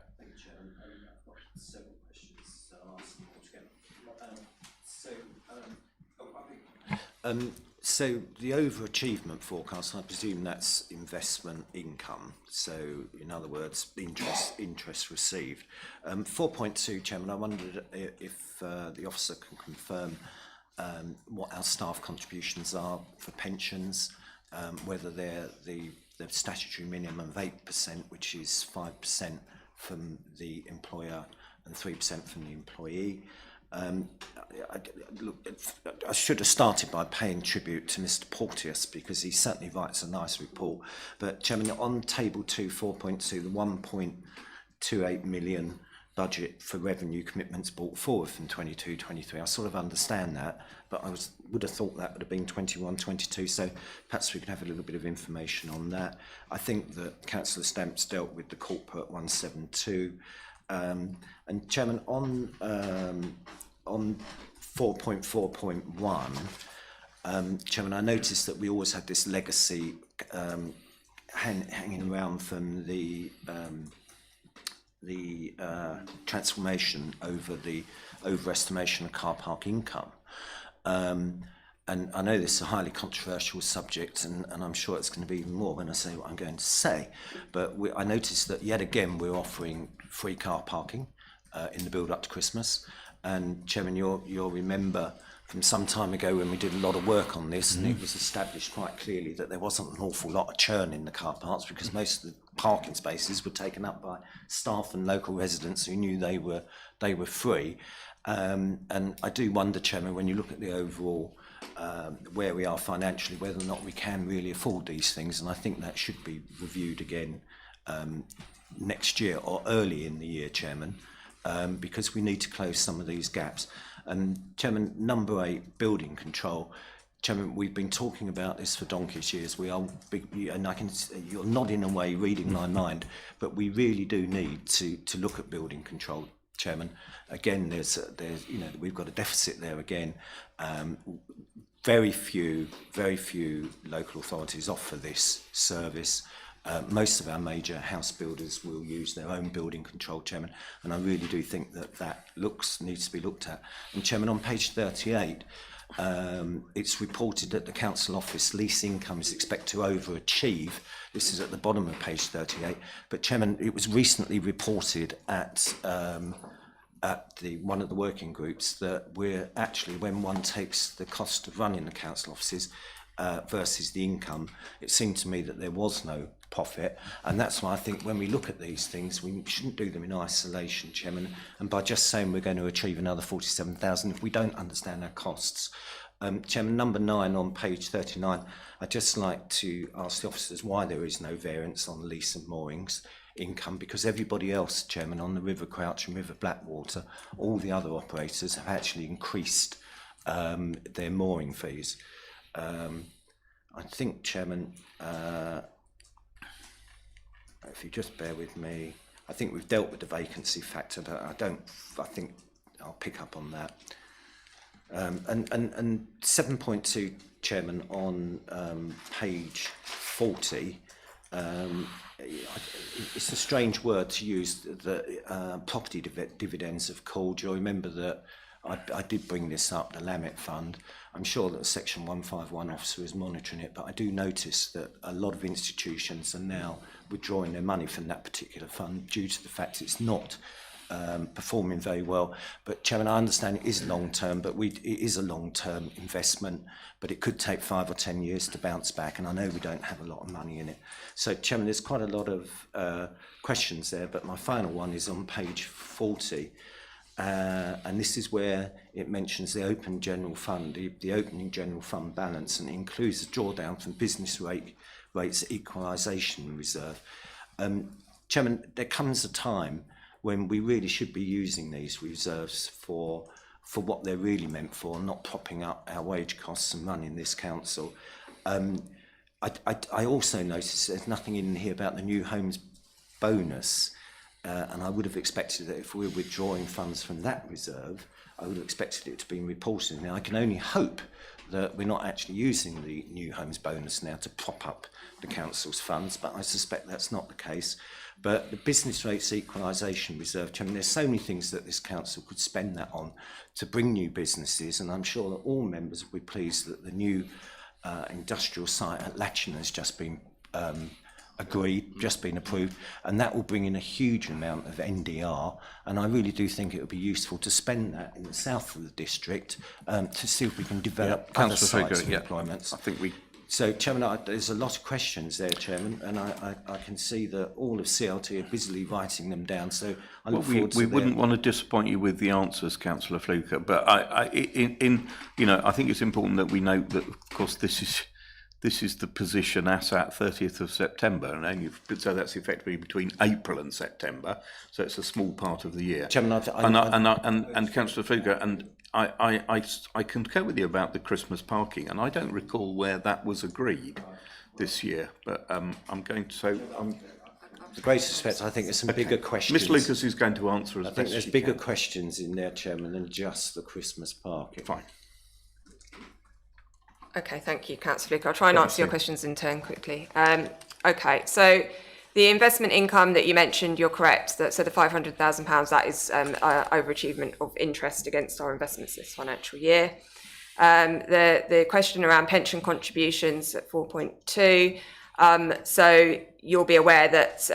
So the overachievement forecast, I presume that's investment income. So in other words, interest received. 4.2, Chairman, I wondered if the officer can confirm what our staff contributions are for pensions, whether they're the statutory minimum of 8%, which is 5% from the employer and 3% from the employee. I should have started by paying tribute to Mr. Porteous, because he certainly writes a nice report. But, Chairman, on Table 2, 4.2, the 1.28 million budget for revenue commitments brought forward from 22-23, I sort of understand that, but I would have thought that would have been 21-22, so perhaps we could have a little bit of information on that. I think that Councillor Stamp's dealt with the corporate 172. And Chairman, on 4.4.1, Chairman, I noticed that we always had this legacy hanging around from the transformation over the overestimation of car park income. And I know this is a highly controversial subject, and I'm sure it's going to be even more when I say what I'm going to say. But I noticed that yet again we're offering free car parking in the build up to Christmas. And Chairman, you'll remember from some time ago when we did a lot of work on this, and it was established quite clearly that there wasn't an awful lot of churn in the car parks, because most of the parking spaces were taken up by staff and local residents who knew they were free. And I do wonder, Chairman, when you look at the overall where we are financially, whether or not we can really afford these things, and I think that should be reviewed again next year or early in the year, Chairman. Because we need to close some of these gaps. And Chairman, number 8, building control. Chairman, we've been talking about this for donkey's years. We are big, and you're nodding away, reading my mind, but we really do need to look at building control, Chairman. Again, there's we've got a deficit there again. Very few local authorities offer this service. Most of our major house builders will use their own building control, Chairman, and I really do think that needs to be looked at. And Chairman, on page 38, it's reported that the council office lease income is expected to overachieve. This is at the bottom of page 38. But Chairman, it was recently reported at one of the working groups that we're actually, when one takes the cost of running the council offices versus the income, it seemed to me that there was no profit, and that's why I think when we look at these things, we shouldn't do them in isolation, Chairman, and by just saying we're going to achieve another 47,000 if we don't understand our costs. Chairman, number 9 on page 39, I'd just like to ask the officers why there is no variance on lease and moorings income, because everybody else, Chairman, on the River Crouch and River Blackwater, all the other operators have actually increased their mooring fees. I think, Chairman, if you just bear with me, I think we've dealt with the vacancy factor, but I think I'll pick up on that. And 7.2, Chairman, on page 40, it's a strange word to use that property dividends have called. You'll remember that I did bring this up, the Lamet Fund. I'm sure that the Section 151 officer is monitoring it, but I do notice that a lot of institutions are now withdrawing their money from that particular fund due to the fact it's not performing very well. But Chairman, I understand it is long term, but it is a long term investment, but it could take 5 or 10 years to bounce back, and I know we don't have a lot of money in it. So Chairman, there's quite a lot of questions there, but my final one is on page 40. And this is where it mentions the open general fund, the opening general fund balance, and it includes the drawdown from business rates equalisation reserve. Chairman, there comes a time when we really should be using these reserves for what they're really meant for, not propping up our wage costs and running this council. I also noticed there's nothing in here about the new homes bonus. And I would have expected that if we were withdrawing funds from that reserve, I would have expected it to be reported. Now, I can only hope that we're not actually using the new homes bonus now to prop up the council's funds, but I suspect that's not the case. But the business rates equalisation reserve, Chairman, there's so many things that this council could spend that on to bring new businesses, and I'm sure that all members will be pleased that the new industrial site at Latching has just been just been approved, and that will bring in a huge amount of NDR, and I really do think it would be useful to spend that in the south of the district to see if we can develop other sites of employments. I think we... So, Chairman, there's a lot of questions there, Chairman, and I can see that all of CLT are busily writing them down, so I look forward to we wouldn't want to disappoint you with the answers, Councillor Fluker, but I think it's important that we note that, of course, this is the position as at 30th of September, and so that's effectively between April and September. So it's a small part of the year. Chairman, and Councillor Fluker, and I concur with you about the Christmas parking, and I don't recall where that was agreed this year. But I'm going to say. With great respect, I think there's some bigger questions. Ms. Lucas is going to answer as best she can. I think there's bigger questions in there, Chairman, than just the Christmas parking. Fine. Okay, thank you, Councillor Fluker. I'll try and answer your questions in turn quickly. Okay, so the investment income that you mentioned, you're correct. So the £500,000, that is overachievement of interest against our investments this financial year. The question around pension contributions at 4.2. So you'll be aware that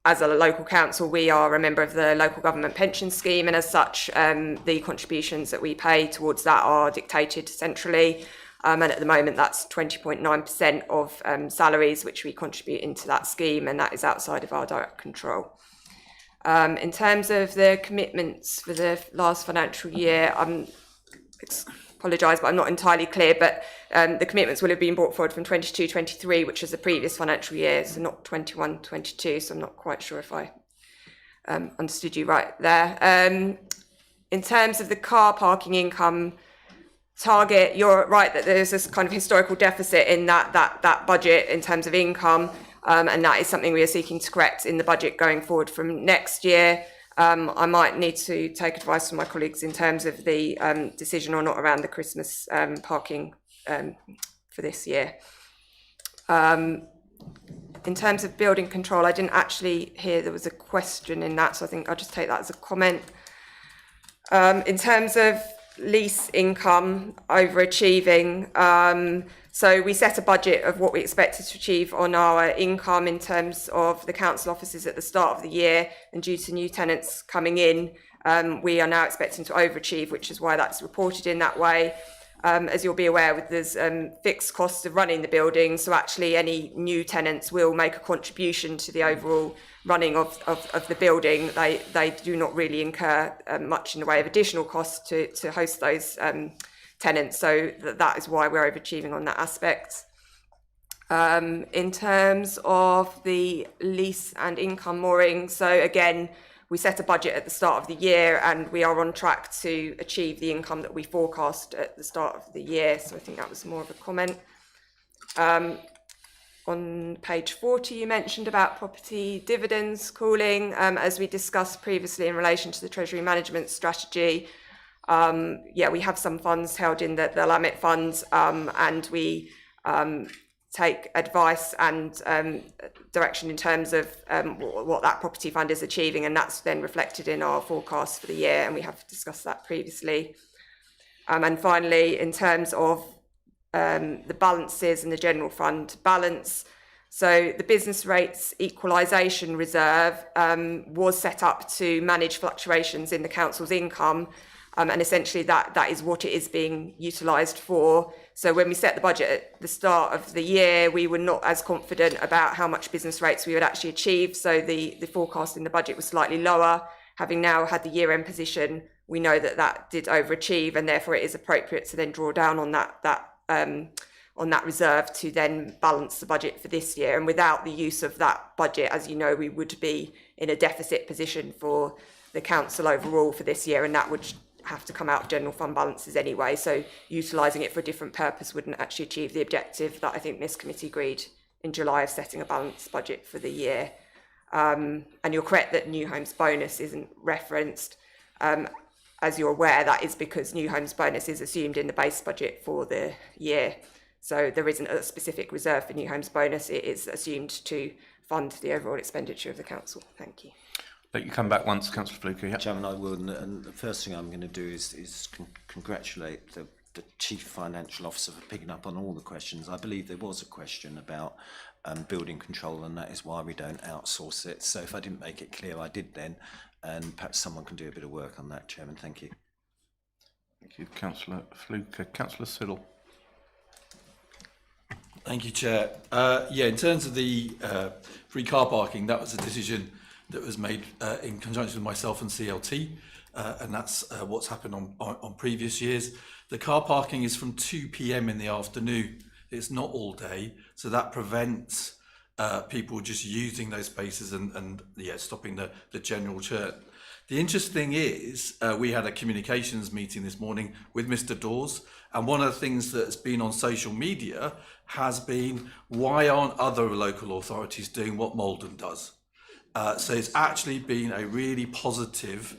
as a local council, we are a member of the local government pension scheme, and as such, the contributions that we pay towards that are dictated centrally. And at the moment, that's 20.9% of salaries which we contribute into that scheme, and that is outside of our direct control. In terms of the commitments for the last financial year, I apologise, but I'm not entirely clear, but the commitments will have been brought forward from 22-23, which is the previous financial year, so not 21-22, so I'm not quite sure if I understood you right there. In terms of the car parking income target, you're right that there's this kind of historical deficit in that budget in terms of income, and that is something we are seeking to correct in the budget going forward from next year. I might need to take advice from my colleagues in terms of the decision or not around the Christmas parking for this year. In terms of building control, I didn't actually hear there was a question in that, so I think I'll just take that as a comment. In terms of lease income overachieving, so we set a budget of what we expected to achieve on our income in terms of the council offices at the start of the year, and due to new tenants coming in, we are now expecting to overachieve, which is why that's reported in that way. As you'll be aware, there's fixed costs of running the building, so actually any new tenants will make a contribution to the overall running of the building. They do not really incur much in the way of additional costs to host those tenants, so that is why we're overachieving on that aspect. In terms of the lease and income mooring, so again, we set a budget at the start of the year, and we are on track to achieve the income that we forecast at the start of the year. So I think that was more of a comment. On page 40, you mentioned about property dividends cooling. As we discussed previously in relation to the Treasury Management Strategy, we have some funds held in the Lamet funds, and we take advice and direction in terms of what that property fund is achieving, and that's then reflected in our forecast for the year, and we have discussed that previously. And finally, in terms of the balances and the general fund balance, so the business rates equalisation reserve was set up to manage fluctuations in the council's income, and essentially that is what it is being utilised for. So when we set the budget at the start of the year, we were not as confident about how much business rates we would actually achieve. So the forecast in the budget was slightly lower. Having now had the year-end position, we know that did overachieve, and therefore it is appropriate to then draw down on that reserve to then balance the budget for this year. And without the use of that budget, as you know, we would be in a deficit position for the council overall for this year, and that would have to come out of general fund balances anyway. So utilising it for a different purpose wouldn't actually achieve the objective that I think this committee agreed in July of setting a balanced budget for the year. And you're correct that new homes bonus isn't referenced. As you're aware, that is because new homes bonus is assumed in the base budget for the year. So there isn't a specific reserve for new homes bonus. It is assumed to fund the overall expenditure of the council. Thank you. Let you come back once, Councillor Fluker. Yeah. Chairman, I will, and the first thing I'm going to do is congratulate the Chief Financial Officer for picking up on all the questions. I believe there was a question about building control, and that is why we don't outsource it. So if I didn't make it clear, I did then, and perhaps someone can do a bit of work on that, Chairman. Thank you. Thank you, Councillor Fluker. Councillor Siddle. Thank you, Chair. In terms of the free car parking, that was a decision that was made in conjunction with myself and CLT, and that's what's happened on previous years. The car parking is from 2 p.m. in the afternoon. It's not all day, so that prevents people just using those spaces and stopping the general churn. The interesting thing is we had a communications meeting this morning with Mr. Dawes, and one of the things that's been on social media has been, why aren't other local authorities doing what Maldon does? So it's actually been a really positive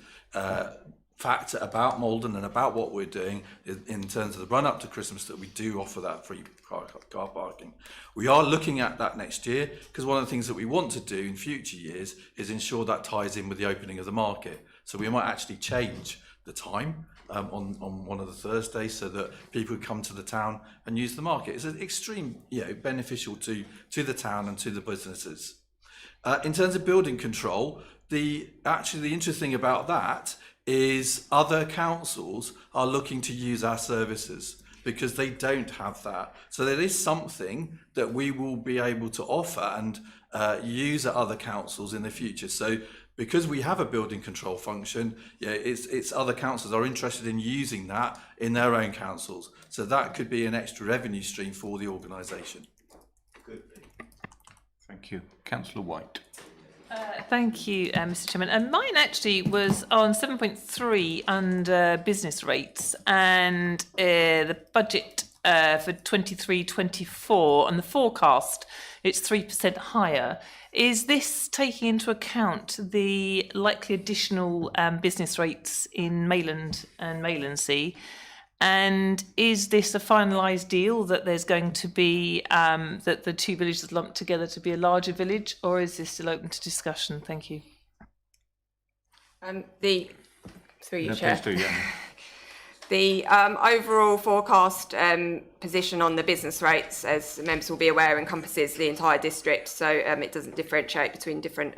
factor about Maldon and about what we're doing in terms of the run up to Christmas, that we do offer that free car parking. We are looking at that next year, because one of the things that we want to do in future years is ensure that ties in with the opening of the market. So we might actually change the time on one of the Thursdays so that people come to the town and use the market. It's an extreme, beneficial to the town and to the businesses. In terms of building control, the interesting thing about that is other councils are looking to use our services because they don't have that. So there is something that we will be able to offer and use at other councils in the future. So because we have a building control function, it's other councils are interested in using that in their own councils. So that could be an extra revenue stream for the organisation. Thank you. Councillor White. Thank you, Mr. Chairman. And mine actually was on 7.3 under business rates, and the budget for 23-24 and the forecast, it's 3% higher. Is this taking into account the likely additional business rates in Mayland and Maylandsea? And is this a finalised deal that there's going to be, that the two villages lumped together to be a larger village, or is this still open to discussion? Thank you. Through you, Chair. Please do, yeah. The overall forecast position on the business rates, as members will be aware, encompasses the entire district, so it doesn't differentiate between different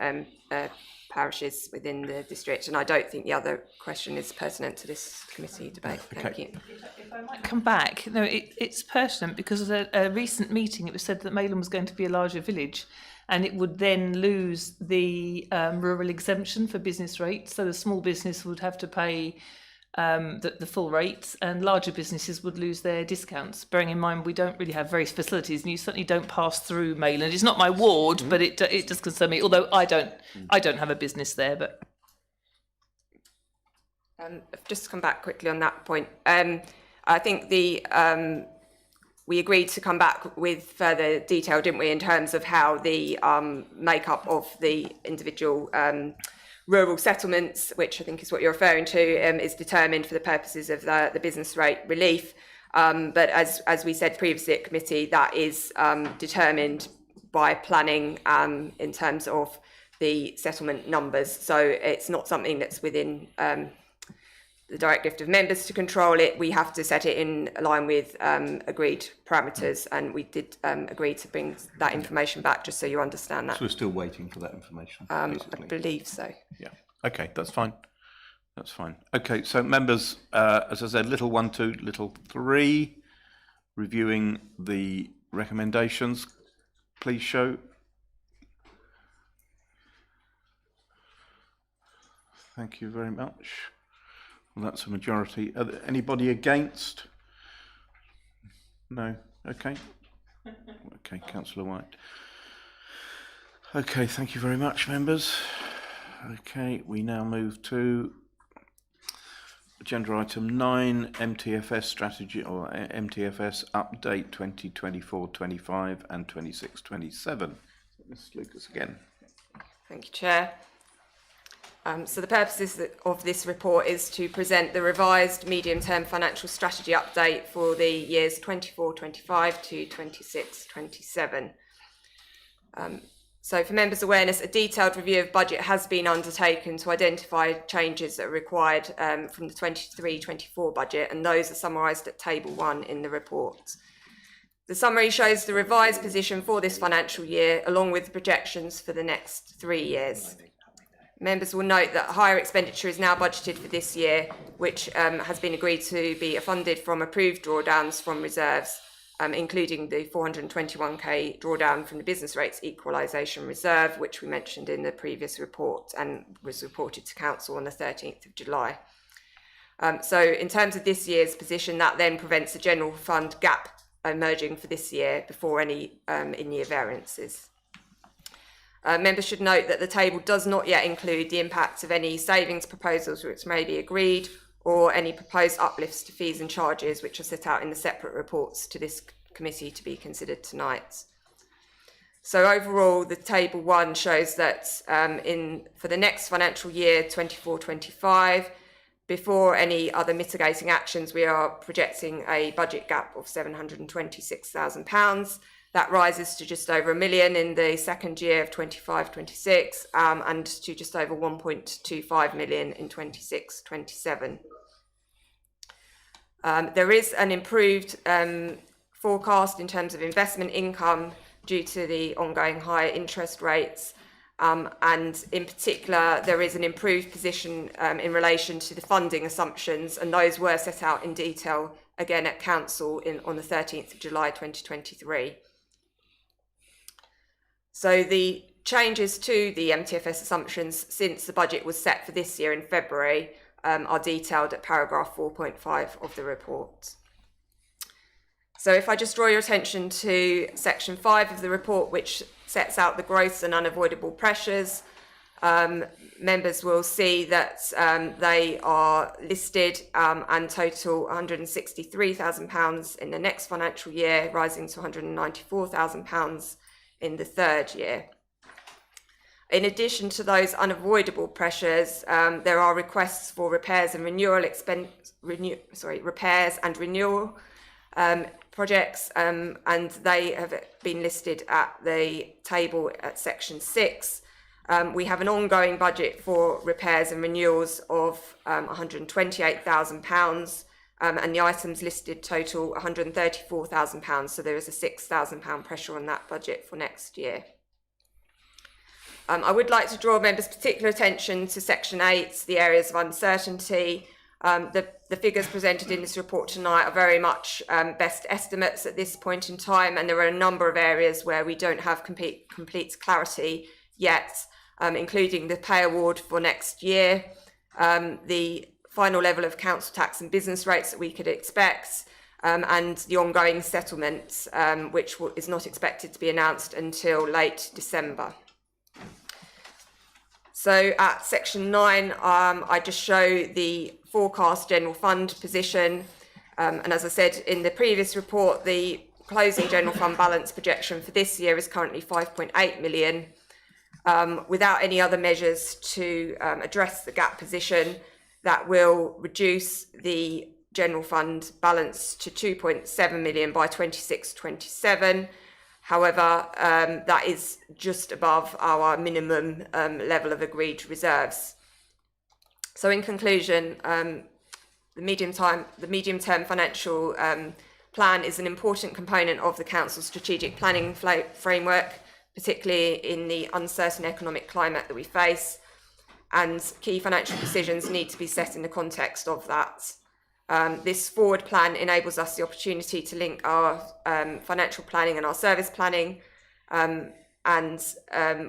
parishes within the district, and I don't think the other question is pertinent to this committee debate. Thank you. If I might come back, no, it's pertinent because at a recent meeting it was said that Mayland was going to be a larger village, and it would then lose the rural exemption for business rates, so the small business would have to pay the full rates, and larger businesses would lose their discounts. Bearing in mind we don't really have various facilities, and you certainly don't pass through Mayland. It's not my ward, but it does concern me. Although I don't have a business there. But just to come back quickly on that point, I think we agreed to come back with further detail, didn't we, in terms of how the makeup of the individual rural settlements, which I think is what you're referring to, is determined for the purposes of the business rate relief. But as we said previously at committee, that is determined by planning in terms of the settlement numbers. So it's not something that's within the direct gift of members to control it. We have to set it in line with agreed parameters, and we did agree to bring that information back, just so you understand that. So we're still waiting for that information, I basically. believe so. Yeah. Okay, that's fine. That's fine. Okay, so members, as I said, little 1, 2, little 3, reviewing the recommendations. Please show. Thank you very much. Well, that's a majority. Are there anybody against? No. Okay. Okay, Councillor White. Okay, thank you very much, members. Okay, we now move to agenda item 9, MTFS strategy or MTFS update 2024-25 and 26-27. Mrs. Lucas again. Thank you, Chair. So the purpose of this report is to present the revised medium-term financial strategy update for the years 24-25 to 26-27. So for members' awareness, a detailed review of budget has been undertaken to identify changes that are required from the 23-24 budget, and those are summarised at table 1 in the report. The summary shows the revised position for this financial year, along with the projections for the next 3 years. Members will note that higher expenditure is now budgeted for this year, which has been agreed to be funded from approved drawdowns from reserves, including the 421k drawdown from the business rates equalisation reserve, which we mentioned in the previous report and was reported to Council on the 13th of July. So in terms of this year's position, that then prevents a general fund gap emerging for this year before any in-year variances. Members should note that the table does not yet include the impact of any savings proposals which may be agreed, or any proposed uplifts to fees and charges which are set out in the separate reports to this committee to be considered tonight. So overall, the table 1 shows that for the next financial year 24-25, before any other mitigating actions, we are projecting a budget gap of £726,000. That rises to just over £1 million in the second year of 25-26 and to just over £1.25 million in 26-27. There is an improved forecast in terms of investment income due to the ongoing higher interest rates. And in particular, there is an improved position in relation to the funding assumptions, and those were set out in detail again at Council on the 13th of July 2023. So the changes to the MTFS assumptions since the budget was set for this year in February are detailed at paragraph 4.5 of the report. So if I just draw your attention to section 5 of the report, which sets out the gross and unavoidable pressures, members will see that they are listed and total £163,000 in the next financial year, rising to £194,000 in the third year. In addition to those unavoidable pressures, there are requests for repairs and renewal projects, and they have been listed at the table at section 6. We have an ongoing budget for repairs and renewals of £128,000, and the items listed total £134,000, so there is a £6,000 pressure on that budget for next year. I would like to draw members' particular attention to section 8, the areas of uncertainty. The figures presented in this report tonight are very much best estimates at this point in time, and there are a number of areas where we don't have complete clarity yet, including the pay award for next year, the final level of council tax and business rates that we could expect, and the ongoing settlement, which is not expected to be announced until late December. So at section 9, I just show the forecast general fund position. And as I said in the previous report, the closing general fund balance projection for this year is currently 5.8 million. Without any other measures to address the gap position, that will reduce the general fund balance to 2.7 million by 26-27. However, that is just above our minimum level of agreed reserves. So in conclusion, the medium-term financial plan is an important component of the Council's strategic planning framework, particularly in the uncertain economic climate that we face, and key financial decisions need to be set in the context of that. This forward plan enables us the opportunity to link our financial planning and our service planning, and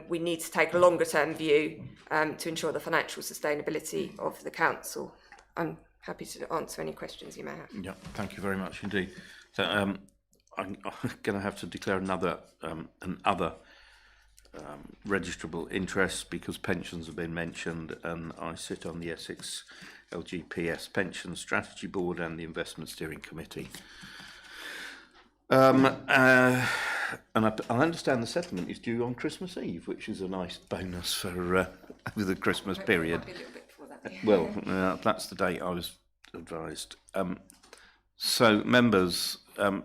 we need to take a longer term view to ensure the financial sustainability of the Council. I'm happy to answer any questions you may have. Yeah, thank you very much indeed. So I'm going to have to declare another registrable interest because pensions have been mentioned, and I sit on the Essex LGPS Pension Strategy Board and the Investment Steering Committee. And I understand the settlement is due on Christmas Eve, which is a nice bonus for over the Christmas period. Well, that's the date I was advised. So, members, well,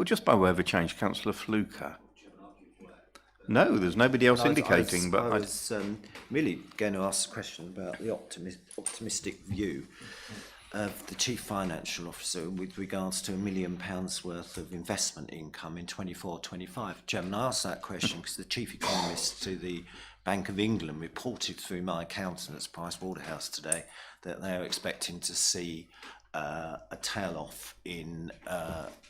just by way of a change, Councillor Fluker. No, there's nobody else indicating. I was really going to ask a question about the optimistic view of the Chief Financial Officer with regards to £1 million worth of investment income in 24-25. Chairman, I asked that question because the Chief Economist to the Bank of England reported through my accountants, Pricewaterhouse, today that they are expecting to see a tail off in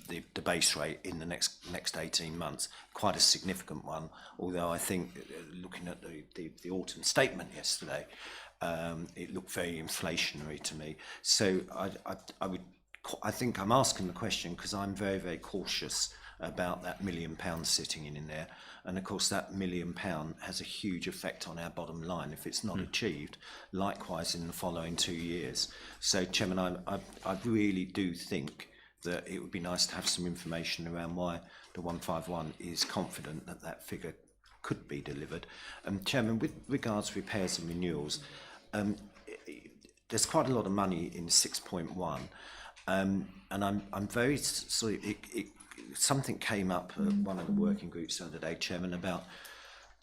the base rate in the next 18 months, quite a significant one. Although I think, looking at the autumn statement yesterday, it looked very inflationary to me. So I think I'm asking the question because I'm very, very cautious about that £1 million sitting in there. And of course, that £1 million has a huge effect on our bottom line if it's not achieved, likewise in the following 2 years. So, Chairman, I really do think that it would be nice to have some information around why the 151 is confident that that figure could be delivered. Chairman, with regards to repairs and renewals, there's quite a lot of money in 6.1, and I'm very sorry. Something came up at one of the working groups the other day, Chairman, about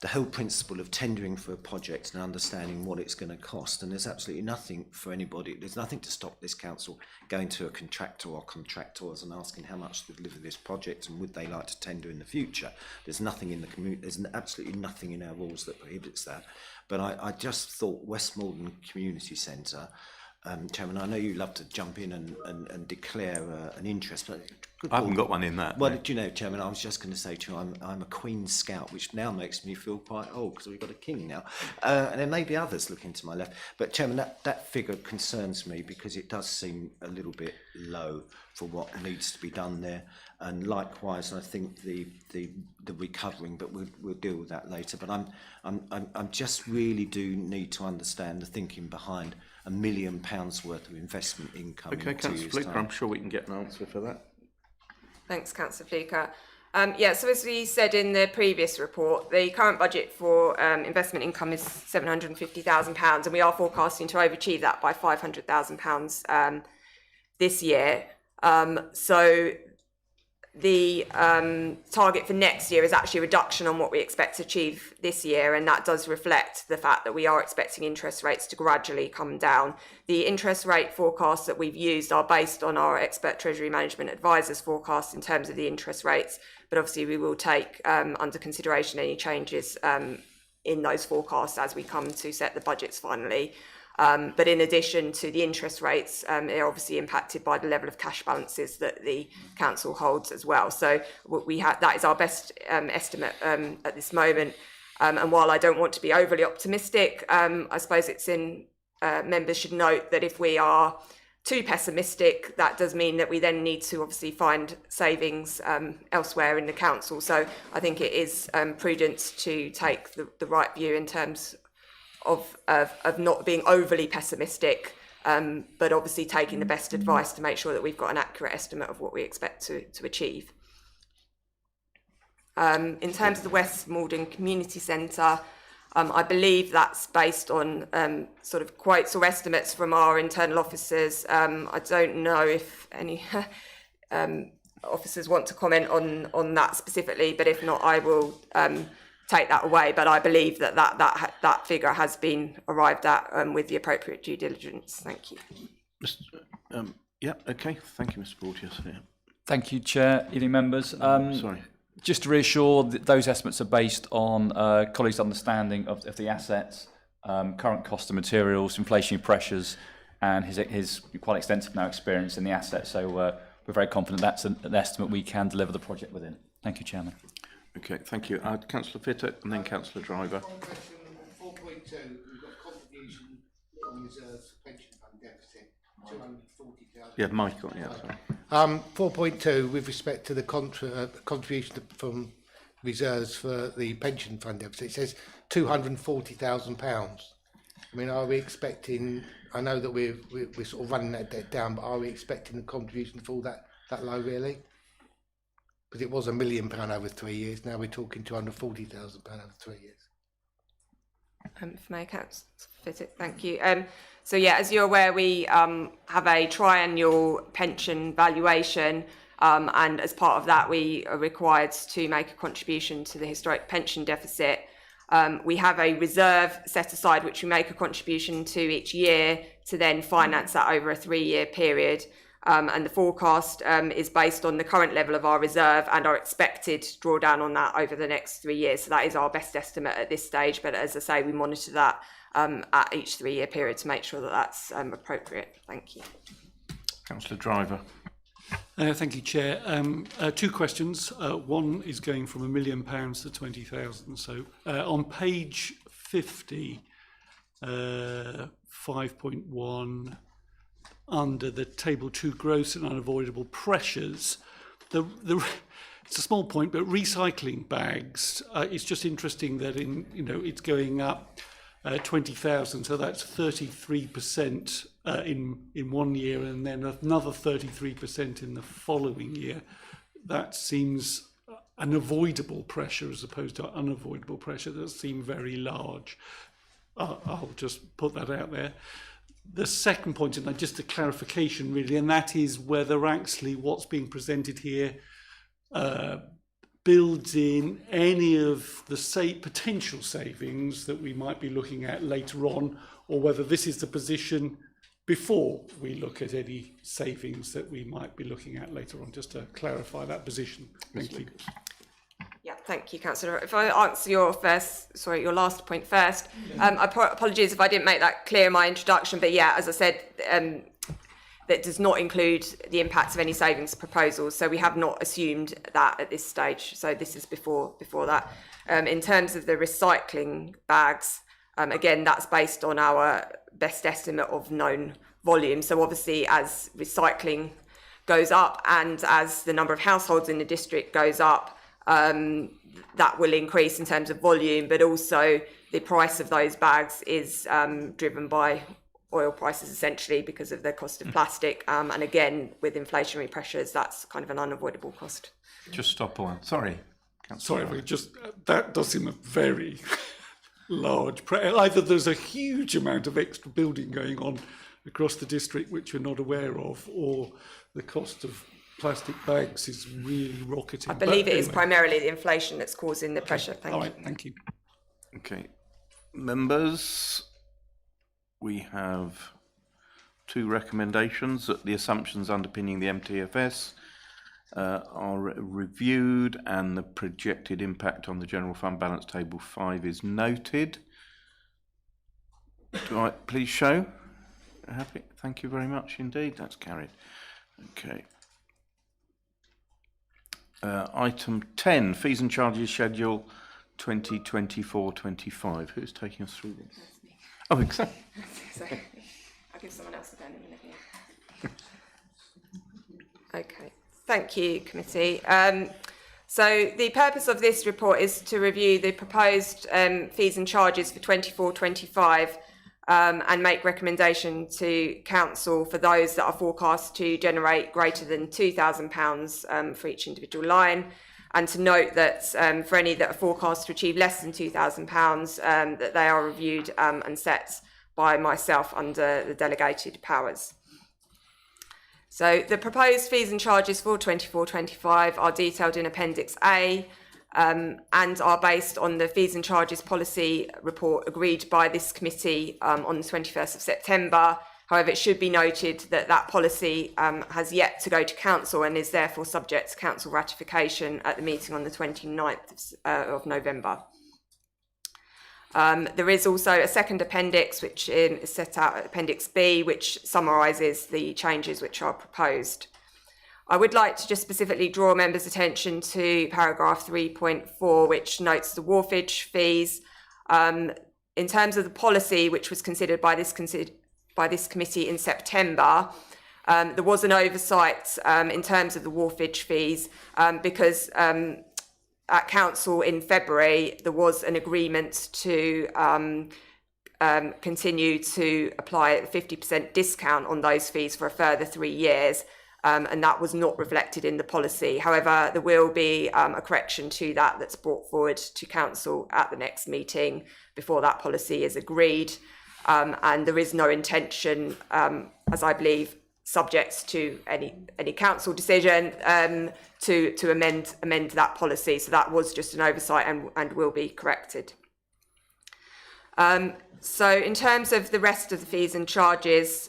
the whole principle of tendering for a project and understanding what it's going to cost. And there's absolutely nothing for anybody. There's nothing to stop this council going to a contractor or contractors and asking how much to deliver this project and would they like to tender in the future. There's nothing in the community. There's absolutely nothing in our rules that prohibits that. But I just thought West Maldon Community Centre. Chairman, I know you love to jump in and declare an interest, but I haven't got one in that. Well, do you know, Chairman, I was just going to say to you, I'm a Queen's Scout, which now makes me feel quite old because we've got a king now. And there may be others looking to my left. But, Chairman, that figure concerns me because it does seem a little bit low for what needs to be done there. And likewise, I think the recovering, but we'll deal with that later. But I'm just really do need to understand the thinking behind £1 million worth of investment income. Okay, Councillor Fluker, I'm sure we can get an answer for that. Thanks, Councillor Fluker. So as we said in the previous report, the current budget for investment income is £750,000, and we are forecasting to overachieve that by £500,000 this year. So the target for next year is actually a reduction on what we expect to achieve this year, and that does reflect the fact that we are expecting interest rates to gradually come down. The interest rate forecasts that we've used are based on our expert Treasury Management Advisors forecast in terms of the interest rates, but obviously we will take under consideration any changes in those forecasts as we come to set the budgets finally. But in addition to the interest rates, they're obviously impacted by the level of cash balances that the council holds as well. So that is our best estimate at this moment. And while I don't want to be overly optimistic, I suppose members should note that if we are too pessimistic, that does mean that we then need to obviously find savings elsewhere in the council. So I think it is prudent to take the right view in terms of not being overly pessimistic, but obviously taking the best advice to make sure that we've got an accurate estimate of what we expect to achieve. In terms of the West Maldon Community Centre, I believe that's based on sort of quotes or estimates from our internal officers. I don't know if any officers want to comment on that specifically, but if not, I will take that away. But I believe that figure has been arrived at with the appropriate due diligence. Thank you. Yeah, okay. Thank you, Mr. Porteous. Yeah. Thank you, Chair. Evening, members. Sorry. Just to reassure, those estimates are based on colleagues' understanding of the assets, current cost of materials, inflationary pressures, and his quite extensive now experience in the assets. So we're very confident that's an estimate we can deliver the project within. Thank you, Chairman. Okay, thank you. Councillor Fitter and then Councillor Driver. One question on 4.2, we've got contribution from reserves for pension fund deficit, 240,000. Yeah, Michael, yeah, sorry. 4.2, with respect to the contribution from reserves for the pension fund deficit, it says £240,000. I mean, are we expecting, I know that we're sort of running that debt down, but are we expecting the contribution to fall that low really? Because it was £1 million over 3 years, now we're talking £240,000 over 3 years. If my accounts fit it, thank you. So yeah, as you're aware, we have a triannual pension valuation, and as part of that, we are required to make a contribution to the historic pension deficit. We have a reserve set aside, which we make a contribution to each year to then finance that over a 3-year period. And the forecast is based on the current level of our reserve and our expected drawdown on that over the next 3 years. So that is our best estimate at this stage. But as I say, we monitor that at each 3-year period to make sure that that's appropriate. Thank you. Councillor Driver. Thank you, Chair. 2 questions. One is going from £1 million to 20,000. So on page 50, 5.1, under the table 2 gross and unavoidable pressures, it's a small point, but recycling bags, it's just interesting that it's going up 20,000, so that's 33% in 1 year, and then another 33% in the following year. That seems an avoidable pressure as opposed to unavoidable pressure. That seems very large. I'll just put that out there. The second point, and just a clarification really, and that is whether actually what's being presented here builds in any of the potential savings that we might be looking at later on, or whether this is the position before we look at any savings that we might be looking at later on, just to clarify that position. Thank you. Yeah, thank you, Councillor. If I answer your last point first, apologies if I didn't make that clear in my introduction, but yeah, as I said, that does not include the impacts of any savings proposals, so we have not assumed that at this stage, so this is before that. In terms of the recycling bags, again, that's based on our best estimate of known volume, so obviously as recycling goes up and as the number of households in the district goes up, that will increase in terms of volume, but also the price of those bags is driven by oil prices essentially because of the cost of plastic, and again with inflationary pressures that's kind of an unavoidable cost. Just stop one. Sorry. Sorry, that does seem a very large either there's a huge amount of extra building going on across the district which we're not aware of, or the cost of plastic bags is really rocketing. I believe it is primarily the inflation that's causing the pressure. Thank you. All right, thank you. Okay. Members, we have 2 recommendations that the assumptions underpinning the MTFS are reviewed and the projected impact on the general fund balance table 5 is noted. Do I please show? Happy? Thank you very much indeed. That's carried. Okay. Item 10, fees and charges schedule 2024-25. Who's taking us through this? That's me. Oh, exactly. Sorry. I'll give someone else a pen in a minute. Okay. Thank you, committee. So the purpose of this report is to review the proposed fees and charges for 24-25 and make recommendation to council for those that are forecast to generate greater than £2,000 for each individual line. and to note that for any that are forecast to achieve less than £2,000, that they are reviewed and set by myself under the delegated powers. So the proposed fees and charges for 24-25 are detailed in Appendix A and are based on the fees and charges policy report agreed by this committee on the 21st of September. However, it should be noted that that policy has yet to go to Council and is therefore subject to Council ratification at the meeting on the 29th of November. There is also a second appendix which is set out at Appendix B, which summarises the changes which are proposed. I would like to just specifically draw members' attention to paragraph 3.4, which notes the wharfage fees. In terms of the policy which was considered by this committee in September, there was an oversight in terms of the wharfage fees because at Council in February, there was an agreement to continue to apply a 50% discount on those fees for a further 3 years, and that was not reflected in the policy. However, there will be a correction to that that's brought forward to Council at the next meeting before that policy is agreed, and there is no intention, as I believe, subject to any council decision to amend that policy. So that was just an oversight and will be corrected. So in terms of the rest of the fees and charges,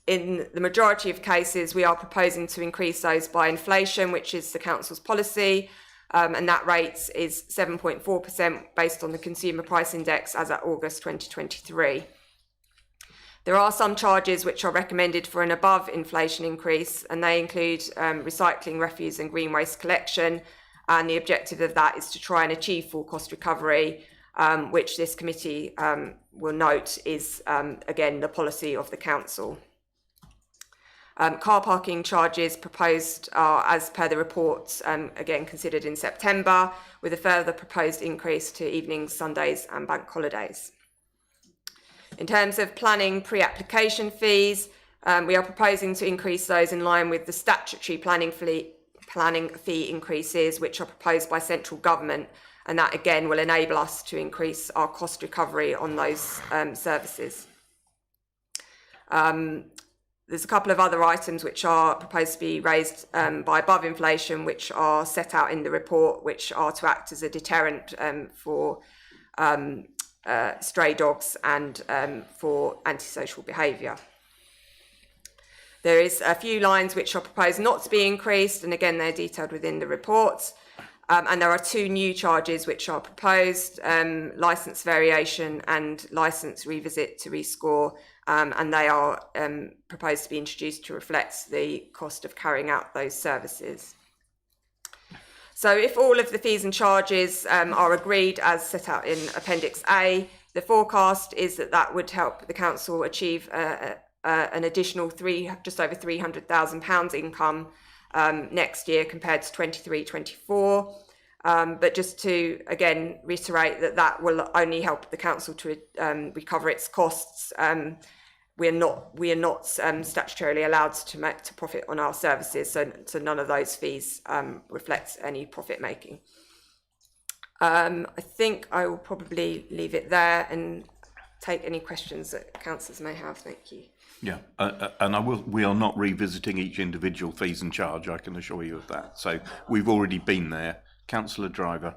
in the majority of cases, we are proposing to increase those by inflation, which is the council's policy, and that rate is 7.4% based on the Consumer Price Index as at August 2023. There are some charges which are recommended for an above inflation increase, and they include recycling, refuse and green waste collection. And the objective of that is to try and achieve full cost recovery, which this committee will note is, again, the policy of the council. Car parking charges proposed are, as per the reports, again, considered in September, with a further proposed increase to evenings, Sundays and bank holidays. In terms of planning pre-application fees, we are proposing to increase those in line with the statutory planning fee increases, which are proposed by central government, and that again will enable us to increase our cost recovery on those services. There's a couple of other items which are proposed to be raised by above inflation, which are set out in the report, which are to act as a deterrent for stray dogs and for antisocial behaviour. There is a few lines which are proposed not to be increased, and again they're detailed within the report. And there are two new charges which are proposed, licence variation and licence revisit to rescore, and they are proposed to be introduced to reflect the cost of carrying out those services. So if all of the fees and charges are agreed as set out in Appendix A, the forecast is that that would help the council achieve an additional just over £300,000 income next year compared to 23-24. But just to again reiterate that will only help the council to recover its costs. We are not statutorily allowed to profit on our services, so none of those fees reflect any profit making. I think I will probably leave it there and take any questions that councillors may have. Thank you. Yeah, and we are not revisiting each individual fees and charge, I can assure you of that. So we've already been there. Councillor Driver.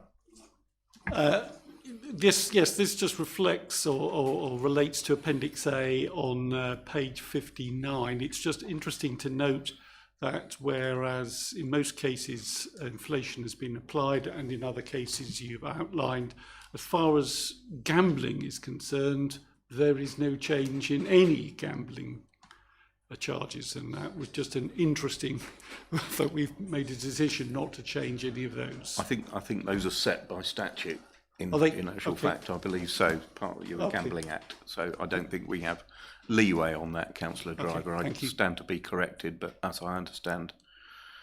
Yes, this just reflects or relates to Appendix A on page 59. It's just interesting to note that whereas in most cases inflation has been applied and in other cases you've outlined, as far as gambling is concerned, there is no change in any gambling charges, and that was just an interesting that we've made a decision not to change any of those. I think those are set by statute in actual fact, I believe so, part of your Gambling Act. So I don't think we have leeway on that, Councillor Driver. I stand to be corrected, but as I understand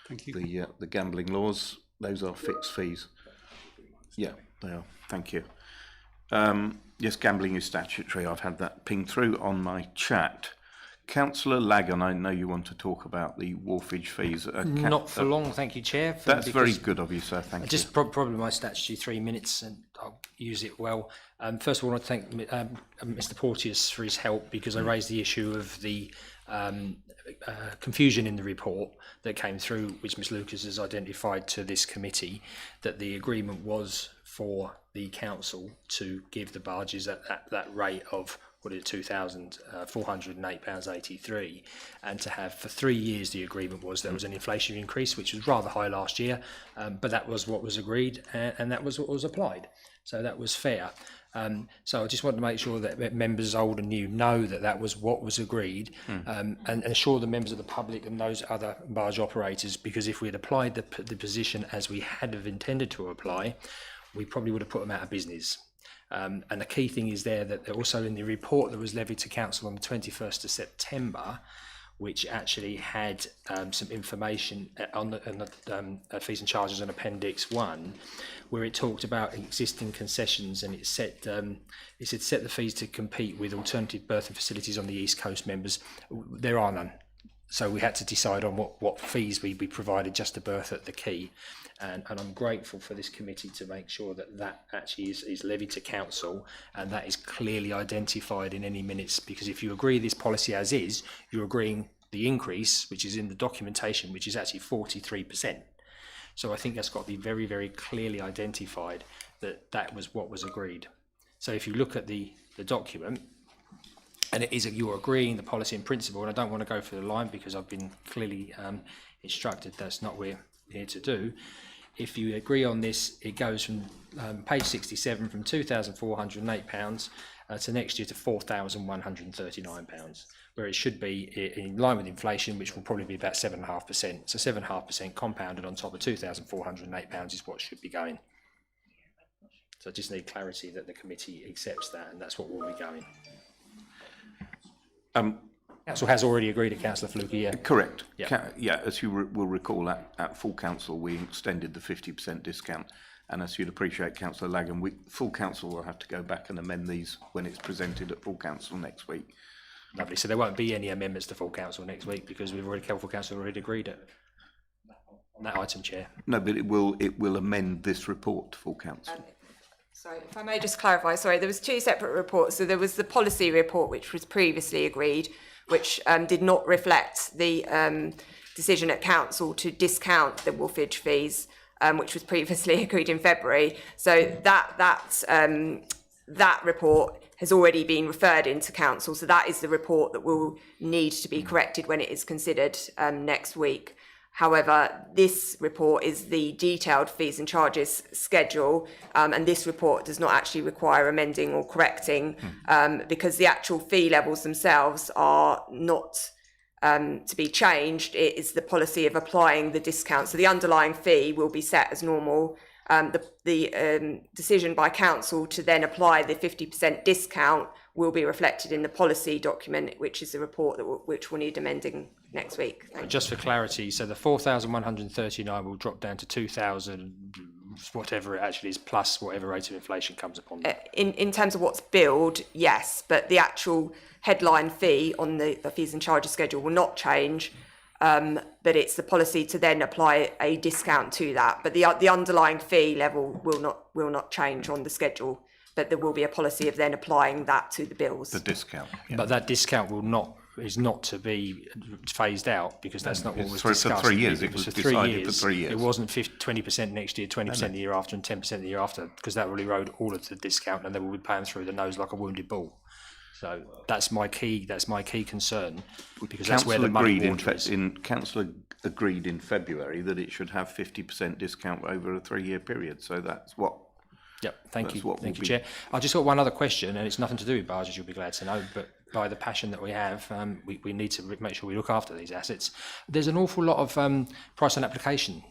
the gambling laws, those are fixed fees. Yeah, they are. Thank you. Yes, gambling is statutory. I've had that ping through on my chat. Councillor Lagan, I know you want to talk about the wharfage fees. Not for long, thank you, Chair. That's very good of you, sir. Thank you. Just probably my statutory 3 minutes, and I'll use it well. First of all, I want to thank Mr. Porteous for his help, because I raised the issue of the confusion in the report that came through, which Ms. Lucas has identified to this committee, that the agreement was for the council to give the barges at that rate of £2,408.83, and to have for 3 years. The agreement was there was an inflation increase, which was rather high last year, but that was what was agreed, and that was what was applied. So that was fair. So I just want to make sure that members old and new know that that was what was agreed, and assure the members of the public and those other barge operators, because if we had applied the position as we had have intended to apply, we probably would have put them out of business. And the key thing is there that also in the report that was levied to council on the 21st of September, which actually had some information on the fees and charges on Appendix 1, where it talked about existing concessions, and it said set the fees to compete with alternative berthing facilities on the East Coast members. There are none. So we had to decide on what fees we provided just to berth at the quay. And I'm grateful for this committee to make sure that actually is levied to council, and that is clearly identified in any minutes, because if you agree this policy as is, you're agreeing the increase, which is in the documentation, which is actually 43%. So I think that's got to be very, very clearly identified that was what was agreed. So if you look at the document, and it is you're agreeing the policy in principle, and I don't want to go through the line because I've been clearly instructed that's not what we're here to do. If you agree on this, it goes from page 67 from £2,408 to next year to £4,139, where it should be in line with inflation, which will probably be about 7.5%. So 7.5% compounded on top of £2,408 is what should be going. So I just need clarity that the committee accepts that, and that's what will be going. Council has already agreed to Councillor Fluker, yeah? Correct. Yeah, as you will recall, at full council, we extended the 50% discount. And as you'd appreciate, Councillor Lagan, full council will have to go back and amend these when it's presented at full council next week. Lovely. So there won't be any amendments to full council next week, because full council already agreed it on that item, Chair. No, but it will amend this report to full council. Sorry, if I may just clarify, sorry, there was two separate reports. So there was the policy report, which was previously agreed, which did not reflect the decision at council to discount the wharfage fees, which was previously agreed in February. So that report has already been referred into council. So that is the report that will need to be corrected when it is considered next week. However, this report is the detailed fees and charges schedule, and this report does not actually require amending or correcting, because the actual fee levels themselves are not to be changed. It is the policy of applying the discount. So the underlying fee will be set as normal. The decision by council to then apply the 50% discount will be reflected in the policy document, which is the report which will need amending next week. Just for clarity, so the 4,139 will drop down to 2,000, whatever it actually is, plus whatever rate of inflation comes upon that. In terms of what's billed, yes, but the actual headline fee on the fees and charges schedule will not change. But it's the policy to then apply a discount to that. But the underlying fee level will not change on the schedule. But there will be a policy of then applying that to the bills. The discount. Yeah. But that discount is not to be phased out, because that's not what was discussed. For 3 years. It was decided for 3 years. It wasn't 20% next year, 20% the year after, and 10% the year after, because that will erode all of the discount, and they will be paying through the nose like a wounded bull. So that's my key concern, because that's where the money is. Council agreed in February that it should have 50% discount over a 3-year period. So that's what. Yep, thank you, Chair. I've just got one other question, and it's nothing to do with barges, you'll be glad to know, but by the passion that we have, we need to make sure we look after these assets. There's an awful lot of price on application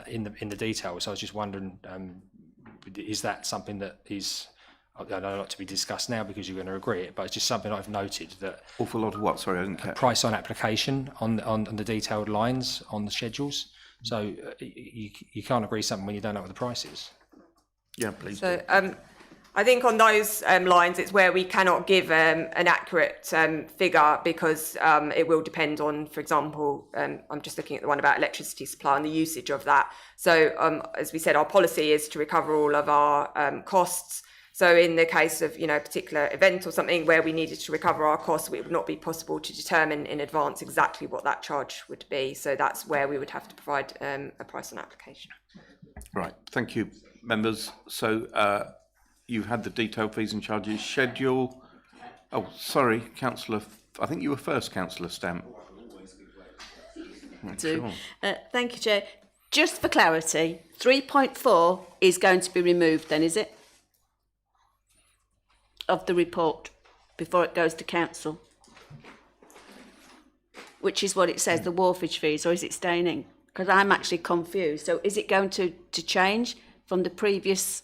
in the details. So I was just wondering, is that something that is, I know not to be discussed now because you're going to agree it, but it's just something I've noted that. Awful lot of what? Sorry, I didn't catch. Price on application on the detailed lines on the schedules. So you can't agree something when you don't know what the price is. Yeah, please. So I think on those lines, it's where we cannot give an accurate figure because it will depend on, for example, I'm just looking at the one about electricity supply and the usage of that. So as we said, our policy is to recover all of our costs. So in the case of, a particular event or something where we needed to recover our costs, it would not be possible to determine in advance exactly what that charge would be. So that's where we would have to provide a price on application. Right, thank you, members. So you've had the detailed fees and charges schedule. Oh, sorry, Councillor. I think you were first, Councillor Stamp. Sure. Thank you, Chair. Just for clarity, 3.4 is going to be removed then, is it? Of the report before it goes to council, which is what it says, the wharfage fees, or is it staying in? Because I'm actually confused. So is it going to change from the previous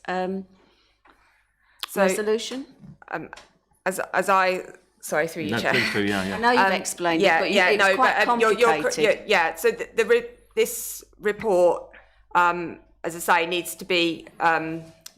resolution? Sorry, through you, Chair. Please do, yeah. I know you've explained it, but it's quite complicated. So this report, as I say, needs to be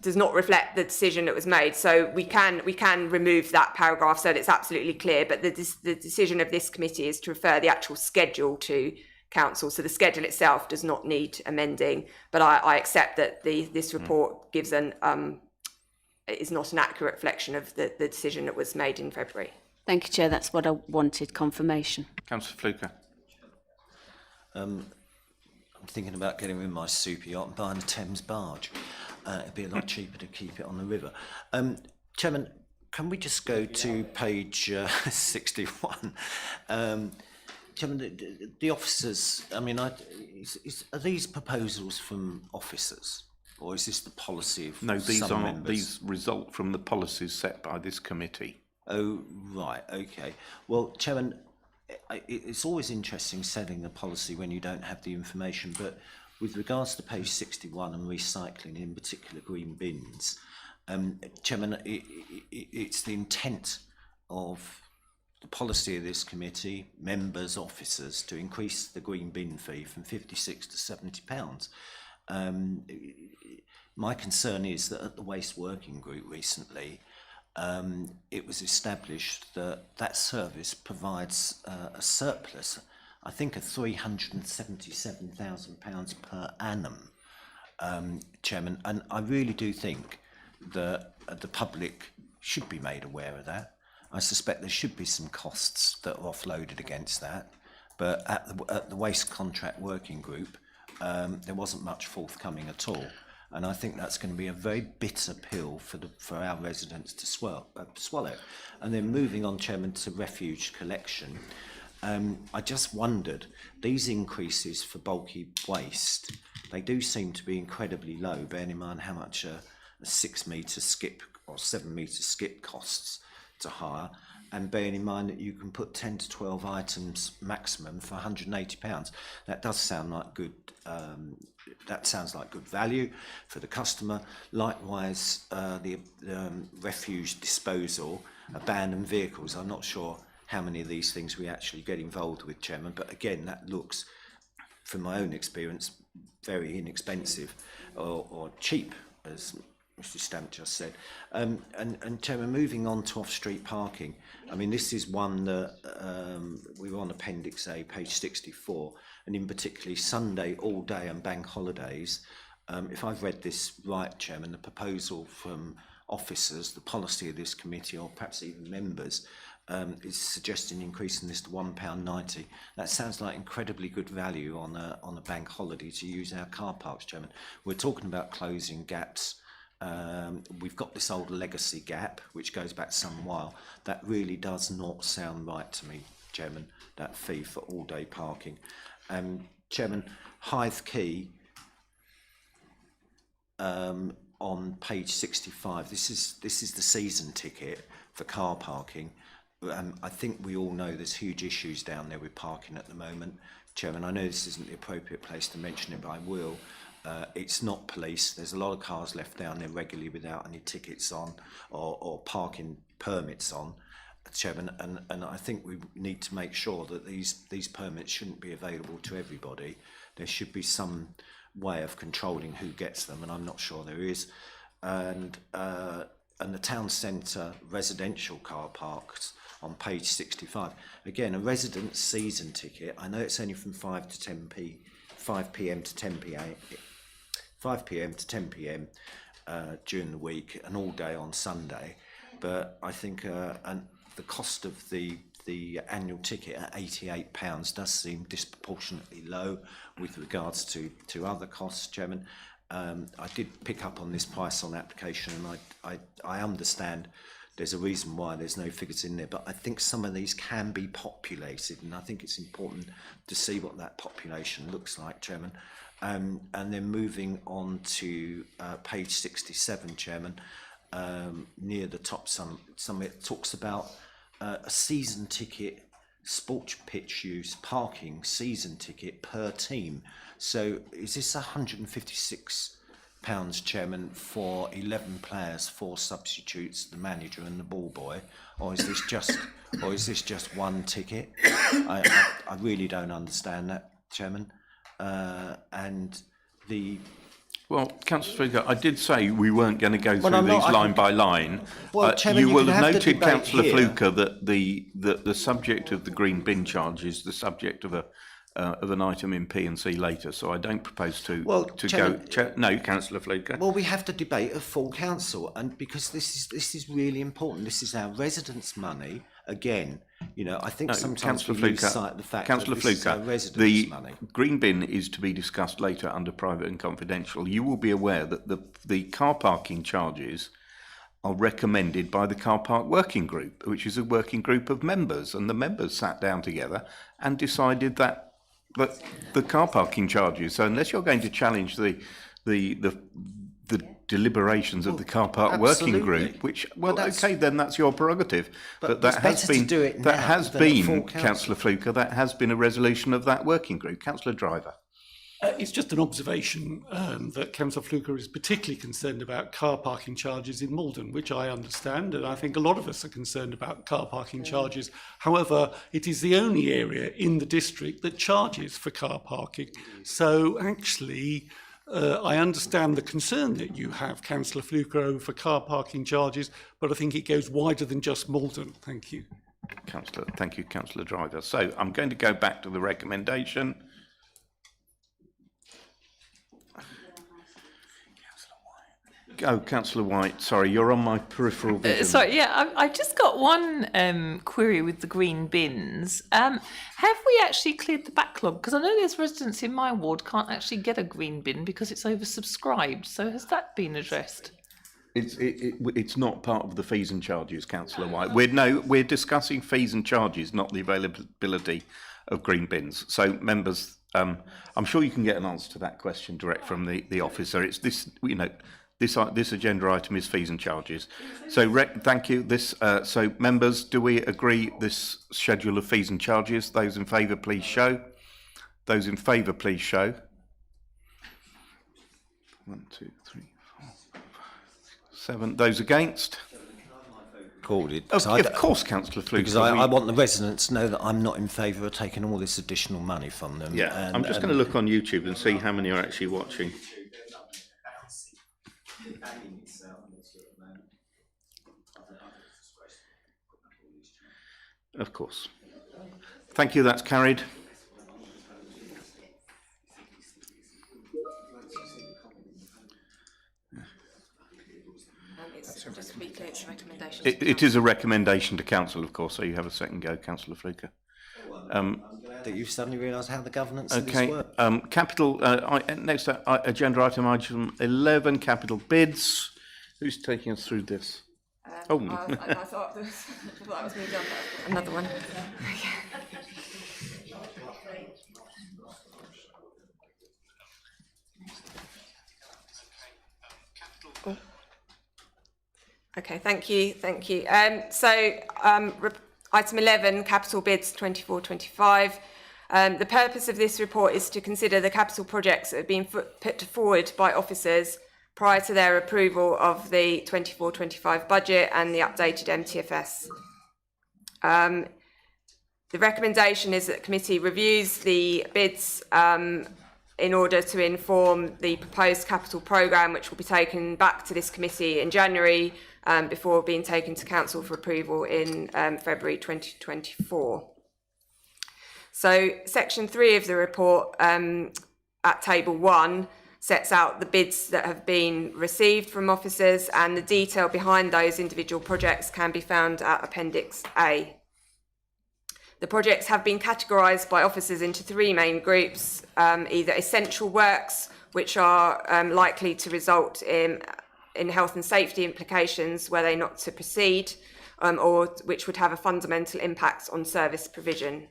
does not reflect the decision that was made. So we can remove that paragraph so that it's absolutely clear. But the decision of this committee is to refer the actual schedule to council. So the schedule itself does not need amending. But I accept that this report gives is not an accurate reflection of the decision that was made in February. Thank you, Chair. That's what I wanted, confirmation. Councillor Fluker. I'm thinking about getting rid of my super yacht and buying a Thames barge. It'd be a lot cheaper to keep it on the river. Chairman, can we just go to page 61? Chairman, the officers, I mean, are these proposals from officers? Or is this the policy of some members? These result from the policies set by this committee. Oh, right, okay. Well, Chairman, it's always interesting setting a policy when you don't have the information, but with regards to page 61 and recycling, in particular green bins, Chairman, it's the intent of the policy of this committee, members, officers, to increase the green bin fee from £56 to £70. My concern is that at the Waste Working Group recently, it was established that that service provides a surplus, I think, of £377,000 per annum, Chairman, and I really do think that the public should be made aware of that. I suspect there should be some costs that are offloaded against that, but at the Waste Contract Working Group, there wasn't much forthcoming at all. And I think that's going to be a very bitter pill for our residents to swallow. And then moving on, Chairman, to refuge collection, I just wondered, these increases for bulky waste, they do seem to be incredibly low, bearing in mind how much a 6 metre skip or 7 metre skip costs to hire, and bearing in mind that you can put 10 to 12 items maximum for £180. That does sound like good. That sounds like good value for the customer. Likewise, the refuse disposal, abandoned vehicles. I'm not sure how many of these things we actually get involved with, Chairman, but again, that looks, from my own experience, very inexpensive or cheap, as Mr. Stamp just said. And Chairman, moving on to off-street parking, I mean, this is one that we were on Appendix A, page 64, and in particularly Sunday, all day and bank holidays. If I've read this right, Chairman, the proposal from officers, the policy of this committee, or perhaps even members, is suggesting increasing this to £1.90. That sounds like incredibly good value on a bank holiday to use our car parks, Chairman. We're talking about closing gaps. We've got this old legacy gap, which goes back some while. That really does not sound right to me, Chairman, that fee for all-day parking. Chairman, Hythe Quay, on page 65, this is the season ticket for car parking. I think we all know there's huge issues down there with parking at the moment. Chairman, I know this isn't the appropriate place to mention it, but I will. It's not police. There's a lot of cars left down there regularly without any tickets on or parking permits on, Chairman, and I think we need to make sure that these permits shouldn't be available to everybody. There should be some way of controlling who gets them, and I'm not sure there is. And and the town centre residential car parks on page 65. Again, a resident season ticket. I know it's only from 5 p.m. to 10 p.m. 5 p.m. to 10 p.m. During the week and all day on Sunday, but I think and the cost of the annual ticket at £88 does seem disproportionately low with regards to other costs, Chairman. I did pick up on this price on application, and I understand there's a reason why there's no figures in there, but I think some of these can be populated, and I think it's important to see what that population looks like, Chairman. And then moving on to page 67, Chairman, near the top, some it talks about a season ticket, sports pitch use, parking, season ticket per team. So is this £156, Chairman, for 11 players, 4 substitutes, the manager and the ball boy, or is this just one ticket? I really don't understand that, Chairman. Well, Councillor Fluker, I did say we weren't going to go through these line by line. Well, Chairman, you will have have noted, Councillor Fluker, that the subject of the green bin charge is the subject of an item in P&C later, so I don't propose to Chairman, go. No, Councillor Fluker. Well, we have to debate a full council, and because this is really important. This is our residents' money. Again, you know, I think sometimes we lose sight of the fact that this is our residents' money. The green bin is to be discussed later under private and confidential. You will be aware that the car parking charges are recommended by the car park working group, which is a working group of members, and the members sat down together and decided that the car parking charges. So unless you're going to challenge the deliberations of the car park working group, which okay, then that's your prerogative. But that has been Councillor Fluker, that has been a resolution of that working group. Councillor Driver. It's just an observation that Councillor Fluker is particularly concerned about car parking charges in Maldon, which I understand, and I think a lot of us are concerned about car parking charges. However, it is the only area in the district that charges for car parking. So actually, I understand the concern that you have, Councillor Fluker, over car parking charges, but I think it goes wider than just Maldon. Thank you. Thank you, Councillor Driver. So I'm going to go back to the recommendation. Oh, Councillor White, sorry, you're on my peripheral vision. Sorry, yeah, I've just got one query with the green bins. Have we actually cleared the backlog? Because I know there's residents in my ward can't actually get a green bin because it's oversubscribed. So has that been addressed? It's not part of the fees and charges, Councillor White. We're discussing fees and charges, not the availability of green bins. So members, I'm sure you can get an answer to that question direct from the officer. It's this, you know. This agenda item is fees and charges. So thank you. So members, do we agree this schedule of fees and charges? Those in favour, please show. Those in favour, please show. 1, 2, 3, 4, 5, 7. Those against? Of course, Councillor Fluker. Because I want the residents to know that I'm not in favour of taking all this additional money from them. Yeah, I'm just going to look on YouTube and see how many are actually watching. Of course. Thank you, that's carried. Just to be clear, it's a recommendation. It is a recommendation to council, of course, so you have a second go, Councillor Fluker. That you've suddenly realised how the governance of this works. Next agenda item 11, capital bids. Who's taking us through this? I thought that was me done, but another one. Okay, thank you. Item 11, capital bids 24-25. The purpose of this report is to consider the capital projects that have been put forward by officers prior to their approval of the 24-25 budget and the updated MTFS. The recommendation is that the committee reviews the bids in order to inform the proposed capital programme, which will be taken back to this committee in January before being taken to council for approval in February 2024. So section 3 of the report at table 1 sets out the bids that have been received from officers, and the detail behind those individual projects can be found at Appendix A. The projects have been categorised by officers into 3 main groups, either essential works, which are likely to result in health and safety implications were they not to proceed, or which would have a fundamental impact on service provision.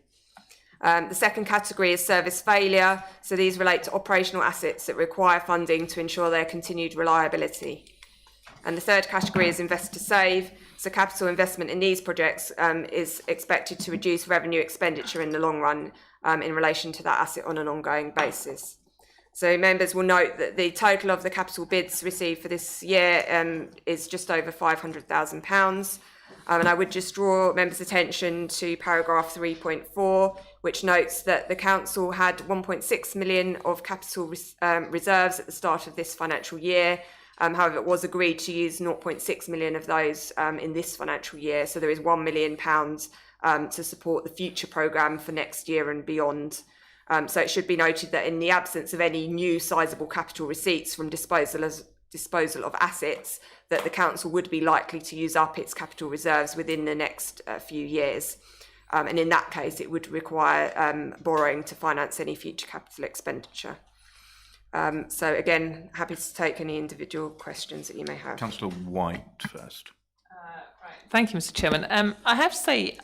The second category is service failure. So these relate to operational assets that require funding to ensure their continued reliability. And the third category is invest to save. So capital investment in these projects is expected to reduce revenue expenditure in the long run in relation to that asset on an ongoing basis. So members will note that the total of the capital bids received for this year is just over £500,000. And I would just draw members' attention to paragraph 3.4, which notes that the council had 1.6 million of capital reserves at the start of this financial year. However, it was agreed to use 0.6 million of those in this financial year. So there is £1 million to support the future programme for next year and beyond. So it should be noted that in the absence of any new sizable capital receipts from disposal of assets, that the council would be likely to use up its capital reserves within the next few years. And in that case, it would require borrowing to finance any future capital expenditure. So again, happy to take any individual questions that you may have. Councillor White first. Thank you, Mr. Chairman. I have to say,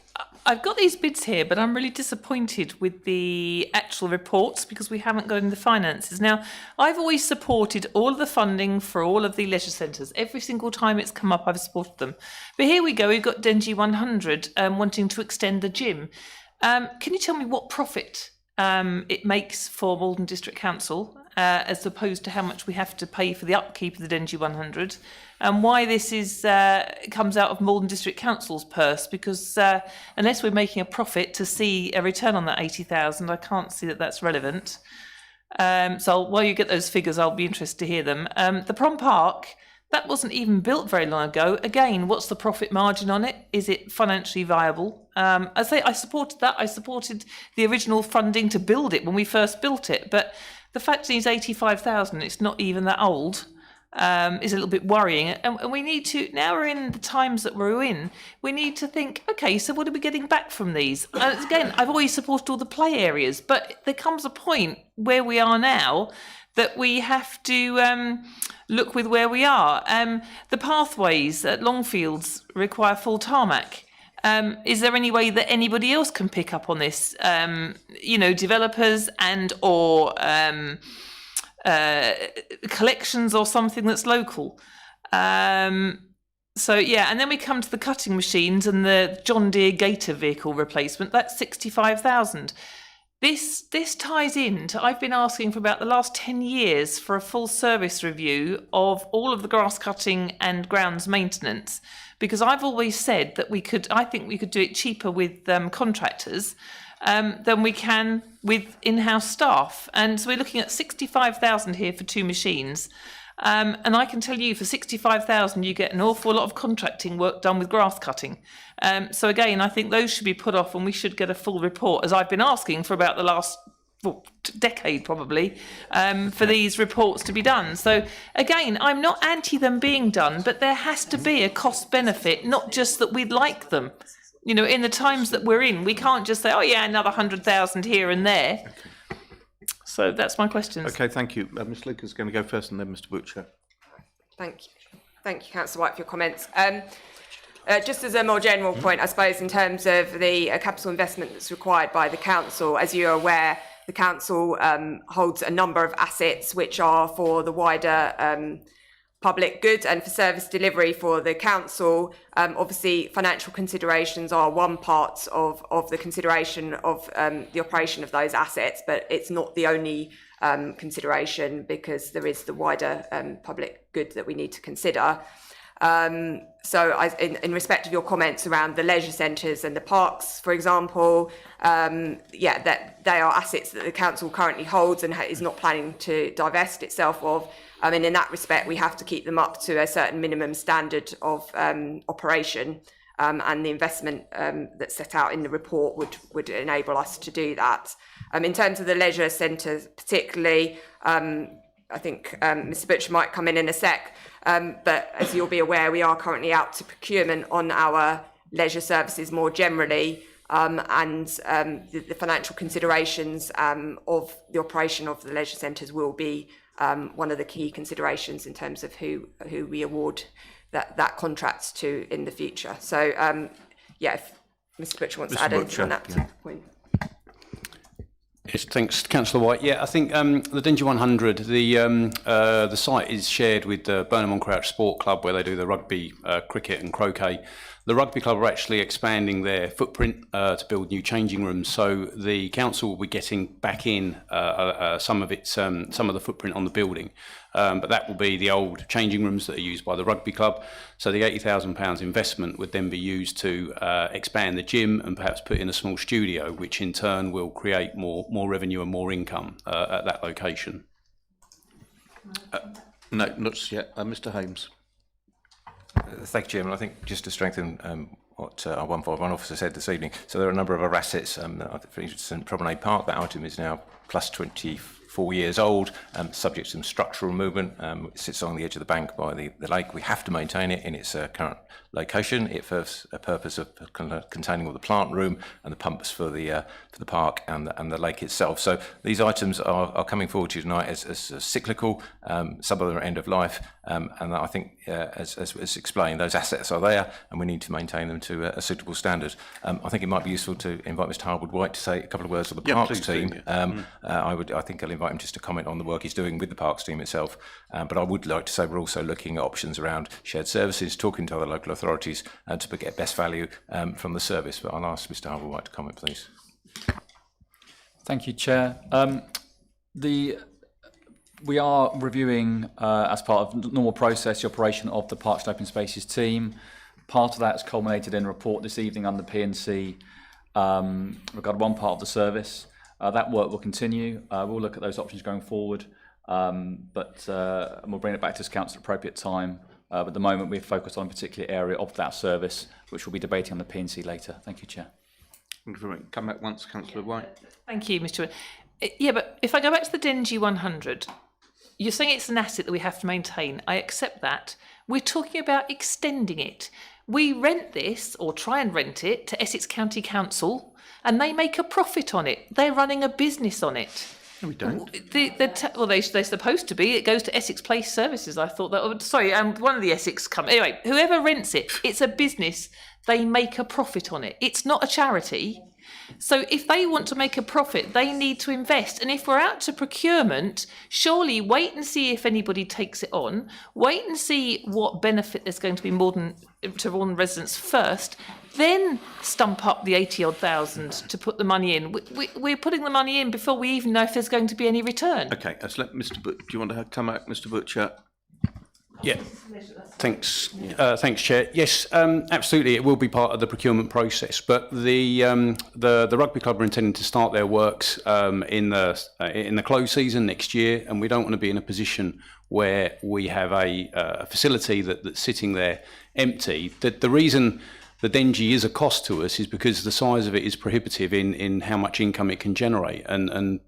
I've got these bids here, but I'm really disappointed with the actual reports because we haven't got into the finances. Now, I've always supported all of the funding for all of the leisure centres. Every single time it's come up, I've supported them. But here we go, we've got Dengie 100 wanting to extend the gym. Can you tell me what profit it makes for Maldon District Council as opposed to how much we have to pay for the upkeep of the Dengie 100, and why this is comes out of Maldon District Council's purse? Because unless we're making a profit to see a return on that 80,000, I can't see that that's relevant. So while you get those figures, I'll be interested to hear them. The Prom Park, that wasn't even built very long ago. Again, what's the profit margin on it? Is it financially viable? I say I supported that. I supported the original funding to build it when we first built it. But the fact that it's 85,000, it's not even that old, is a little bit worrying. And we need to, now we're in the times that we're in, we need to think, okay, so what are we getting back from these? Again, I've always supported all the play areas, but there comes a point where we are now that we have to look with where we are. The pathways at Longfields require full tarmac. Is there any way that anybody else can pick up on this? Developers and or collections or something that's local. So yeah, and then we come to the cutting machines and the John Deere Gator vehicle replacement. That's 65,000. This ties into, I've been asking for about the last 10 years for a full service review of all of the grass cutting and grounds maintenance, because I've always said that I think we could do it cheaper with contractors than we can with in-house staff. And so we're looking at 65,000 here for 2 machines. And I can tell you for 65,000, you get an awful lot of contracting work done with grass cutting. So again, I think those should be put off and we should get a full report, as I've been asking for about the last decade probably, for these reports to be done. So again, I'm not anti them being done, but there has to be a cost benefit, not just that we'd like them. In the times that we're in, we can't just say, oh yeah, another 100,000 here and there. Okay. So that's my questions. Okay, thank you. Ms Lucas is going to go first and then Mr Butcher. Thank you, Councillor White, for your comments. Just as a more general point, I suppose, in terms of the capital investment that's required by the council, as you're aware, the council holds a number of assets which are for the wider public good and for service delivery for the council. Obviously, financial considerations are one part of the consideration of the operation of those assets, but it's not the only consideration, because there is the wider public good that we need to consider. In respect of your comments around the leisure centres and the parks, for example, that they are assets that the council currently holds and is not planning to divest itself of. And in that respect, we have to keep them up to a certain minimum standard of operation. And the investment that's set out in the report would enable us to do that. In terms of the leisure centres particularly, I think Mr Butcher might come in a sec, but as you'll be aware, we are currently out to procurement on our leisure services more generally, and the financial considerations of the operation of the leisure centres will be one of the key considerations in terms of who we award that contract to in the future. So, if Mr Butcher wants to add anything on that point. Yes, thanks, Councillor White. Yeah, I think the Dingy 100, the site is shared with the Burnham-on-Crouch Sport Club, where they do the rugby, cricket and croquet. The rugby club are actually expanding their footprint to build new changing rooms, so the council will be getting back in some of the footprint on the building. But that will be the old changing rooms that are used by the rugby club. So the £80,000 investment would then be used to expand the gym and perhaps put in a small studio, which in turn will create more revenue and more income at that location. No, not yet. Mr Holmes. Thank you, Chairman. I think just to strengthen what our 151 officer said this evening, so there are a number of our assets. For instance, Promenade Park, that item is now plus 24 years old, subject to some structural movement. It sits on the edge of the bank by the lake. We have to maintain it in its current location. It serves a purpose of containing all the plant room and the pumps for the park and the lake itself. So these items are coming forward to you tonight as cyclical. Some of them are end of life, and I think, as explained, those assets are there, and we need to maintain them to a suitable standard. I think it might be useful to invite Mr Harwood White to say a couple of words on the Parks team. I think I'll invite him just to comment on the work he's doing with the Parks team itself. But I would like to say we're also looking at options around shared services, talking to other local authorities to get best value from the service. But I'll ask Mr Harwood White to comment, please. Thank you, Chair. We are reviewing, as part of the normal process, the operation of the Parks and Open Spaces team. Part of that has culminated in a report this evening under P&C regarding one part of the service. That work will continue. We'll look at those options going forward, but we'll bring it back to this council at appropriate time. But at the moment, we're focused on a particular area of that service, which we'll be debating on the P&C later. Thank you, Chair. Thank you very much. Come back once, Councillor White. Thank you, Mr. Chairman. Yeah, but if I go back to the Dingy 100, you're saying it's an asset that we have to maintain. I accept that. We're talking about extending it. We rent this, or try and rent it, to Essex County Council, and they make a profit on it. They're running a business on it. No, we don't. Well, they're supposed to be. It goes to Essex Place Services. I thought that. Sorry, one of the Essex companies. Anyway, whoever rents it, it's a business. They make a profit on it. It's not a charity. So if they want to make a profit, they need to invest. And if we're out to procurement, surely wait and see if anybody takes it on. Wait and see what benefit there's going to be to Maldon residents first. Then stump up the 80-odd thousand to put the money in. We're putting the money in before we even know if there's going to be any return. Okay, let's let Mr. Do you want to come back, Mr. Butcher? Yeah. Thanks. Thanks, Chair. Yes, absolutely. It will be part of the procurement process. But the rugby club are intending to start their works in the close season next year, and we don't want to be in a position where we have a facility that's sitting there empty. The reason the Dengie is a cost to us is because the size of it is prohibitive in how much income it can generate. And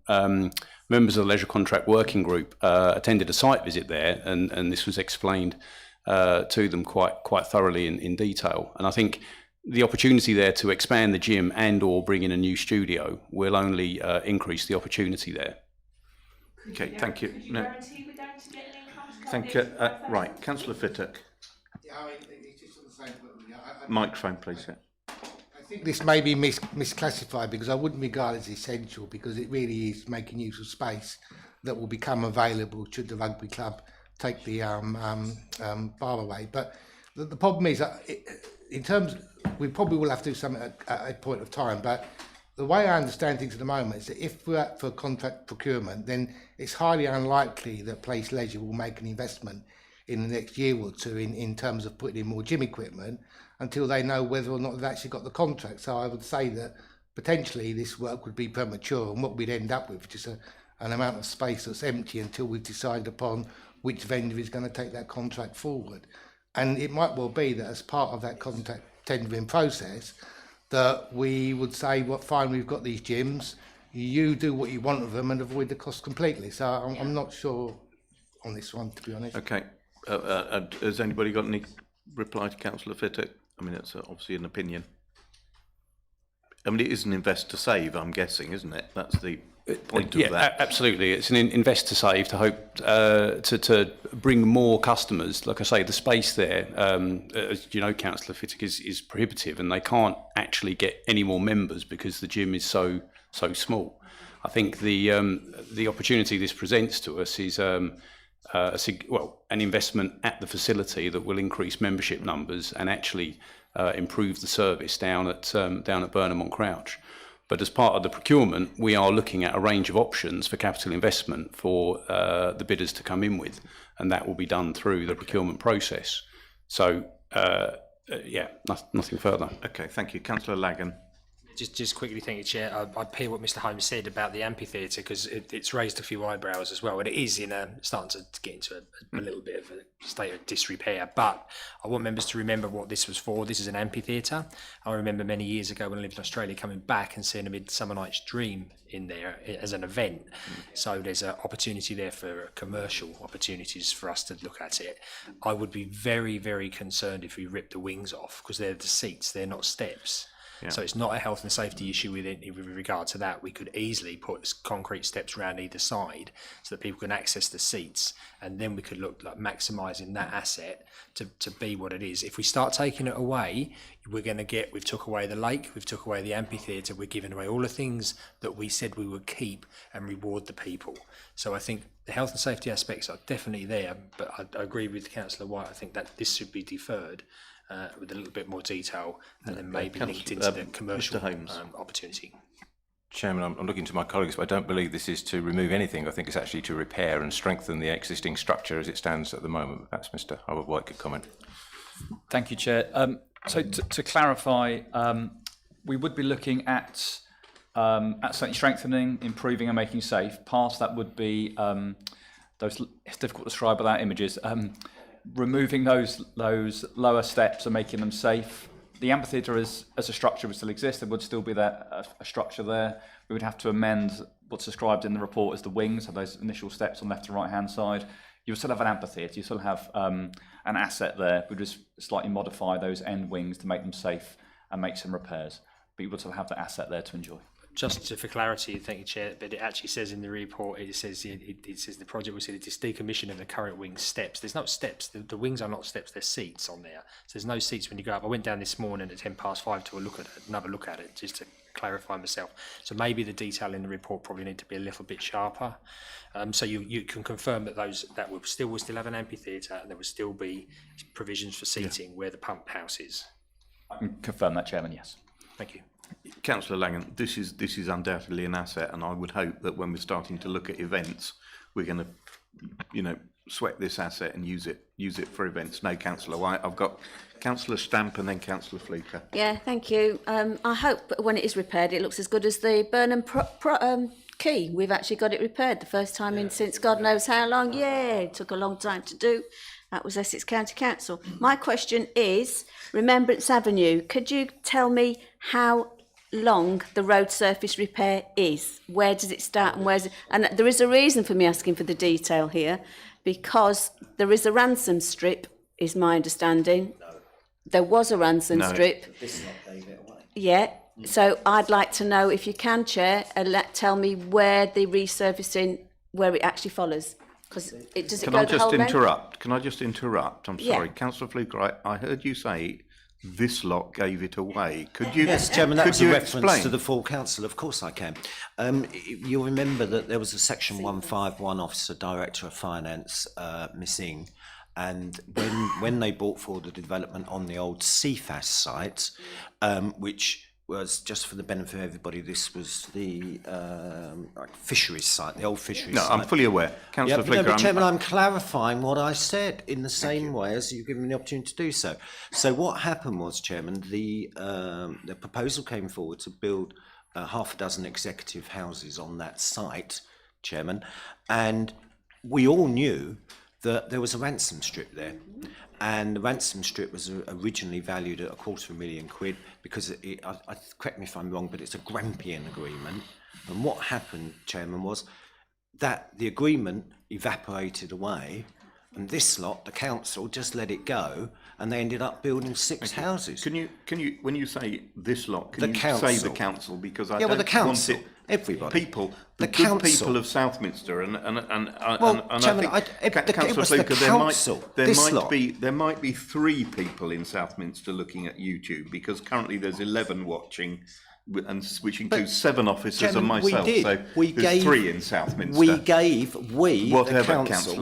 members of the Leisure Contract Working Group attended a site visit there, and this was explained to them quite thoroughly in detail. And I think the opportunity there to expand the gym and or bring in a new studio will only increase the opportunity there. Okay, thank you. Could you guarantee we're going to get an income to Thank you. Right, Councillor Fittock. Yeah, I mean, it's just on the same point. Microphone, please. Yeah. I think this may be misclassified because I wouldn't regard it as essential, because it really is making use of space that will become available should the rugby club take the bar away. But the problem is, in terms, we probably will have to do something at a point of time. But the way I understand things at the moment is that if we're up for contract procurement, then it's highly unlikely that Place Leisure will make an investment in the next year or two in terms of putting in more gym equipment until they know whether or not they've actually got the contract. So I would say that potentially this work would be premature, and what we'd end up with just an amount of space that's empty until we've decided upon which vendor is going to take that contract forward. And it might well be that as part of that contract tendering process, that we would say, well, fine, we've got these gyms, you do what you want of them and avoid the cost completely. So I'm not sure on this one, to be honest. Okay. Has anybody got any reply to Councillor Fittock? I mean, it's obviously an opinion. I mean, it is an invest to save, I'm guessing, isn't it? That's the point of that. Absolutely. It's an invest to save to hope to bring more customers. Like I say, the space there, as you know, Councillor Fittock, is prohibitive, and they can't actually get any more members because the gym is so small. I think the opportunity this presents to us is an investment at the facility that will increase membership numbers and actually improve the service down at Burnham on Crouch. But as part of the procurement, we are looking at a range of options for capital investment for the bidders to come in with, and that will be done through the procurement process. So, nothing further. Okay, thank you. Councillor Lagan. Just quickly, thank you, Chair. I hear what Mr. Holmes said about the amphitheatre, because it's raised a few eyebrows as well, and it is starting to get into a little bit of a state of disrepair. But I want members to remember what this was for. This is an amphitheatre. I remember many years ago when I lived in Australia coming back and seeing a Midsummer Night's Dream in there as an event. So there's an opportunity there for commercial opportunities for us to look at it. I would be very, very concerned if we rip the wings off, because they're the seats, they're not steps. Yeah. So it's not a health and safety issue with regard to that. We could easily put concrete steps around either side so that people can access the seats, and then we could look like maximising that asset to be what it is. If we start taking it away, we've took away the lake, we've took away the amphitheatre, we're giving away all the things that we said we would keep and reward the people. So I think the health and safety aspects are definitely there, but I agree with Councillor White. I think that this should be deferred with a little bit more detail, and then maybe linked into the commercial opportunity. Chairman, I'm looking to my colleagues, but I don't believe this is to remove anything. I think it's actually to repair and strengthen the existing structure as it stands at the moment. Perhaps Mr. Howard White could comment. Thank you, Chair. So to clarify, we would be looking at certainly strengthening, improving and making safe. Part of that would be those, it's difficult to describe without images, removing those lower steps and making them safe. The amphitheatre as a structure would still exist. There would still be a structure there. We would have to amend what's described in the report as the wings, so those initial steps on left and right hand side. You would still have an amphitheatre, you still have an asset there. We would just slightly modify those end wings to make them safe and make some repairs. But you would still have the asset there to enjoy. Just for clarity, thank you, Chair, but it actually says in the report, it says the project will see the decommission of the current wing steps. There's no steps. The wings are not steps, they're seats on there. So there's no seats when you go up. I went down this morning at 5:10 to another look at it, just to clarify myself. So maybe the detail in the report probably need to be a little bit sharper. So you can confirm that that will still have an amphitheatre, and there will still be provisions for seating where the pump house is. I can confirm that, Chairman, yes. Thank you. Councillor Langan, this is undoubtedly an asset, and I would hope that when we're starting to look at events, we're going to, sweat this asset and use it for events. No, Councillor White. I've got Councillor Stamp and then Councillor Fluker. Yeah, thank you. I hope when it is repaired, it looks as good as the Burnham Quay. We've actually got it repaired the first time in since God knows how long. Yeah, it took a long time to do. That was Essex County Council. My question is, Remembrance Avenue, could you tell me how long the road surface repair is? Where does it start and where's it? And there is a reason for me asking for the detail here, because there is a ransom strip, is my understanding. No. There was a ransom strip. This is not gave it away. Yeah. So I'd like to know, if you can, Chair, tell me where the resurfacing, where it actually follows. Because does it Can go I the just whole length? interrupt? Can I just interrupt? I'm sorry, Yeah. Councillor Fluker. I heard you say this lot gave it away. Could you? Yes, Chairman, that was a reference explain? to the full council. Of course I can. You'll remember that there was a Section 151 Officer Director of Finance missing, and when they brought forward the development on the old CFAS site, which was, just for the benefit of everybody, this was the fisheries site, the old fisheries site. I'm fully aware. Councillor Flicker, but Chairman, I'm clarifying what I said in the same way as you've given me the opportunity to do so. So what happened was, Chairman, the proposal came forward to build half a dozen executive houses on that site, Chairman, and we all knew that there was a ransom strip there. And the ransom strip was originally valued at £250,000 because correct me if I'm wrong, but it's a Grampian agreement. And what happened, Chairman, was that the agreement evaporated away, and this lot, the council, just let it go, and they ended up building 6 houses. Can you, when you say this lot, can The you council. say the council, because I Yeah, well, don't the council, want it. everybody. People, The good council. people of Southminster, and Chairman, I think it Councillor was the Fluker, council, this lot. there might be 3 people in Southminster looking at YouTube, because currently there's 11 watching, and which includes 7 officers Chairman, and myself. we did. So We there's gave- 3 in Southminster. the council,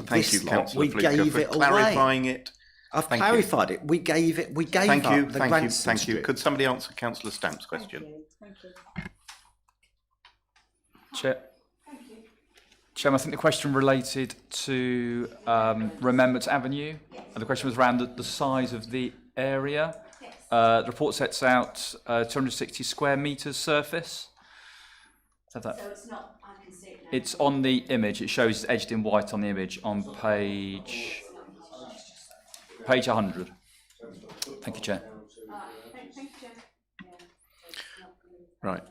Thank you, this lot, Councillor we Fluker, gave for it away. clarifying it. I've Thank you. clarified it. We gave up the ransom Thank you. strip. Could somebody answer Councillor Stamp's question? Chairman, I think the question related to Virements Avenue, and the question was around the size of the area. The report sets out 260 square metres surface. So it's not, I can see it now. it's on the image. It shows it's edged in white on the image on page 100. Thank you, Chair. Thank you, Chair. Right.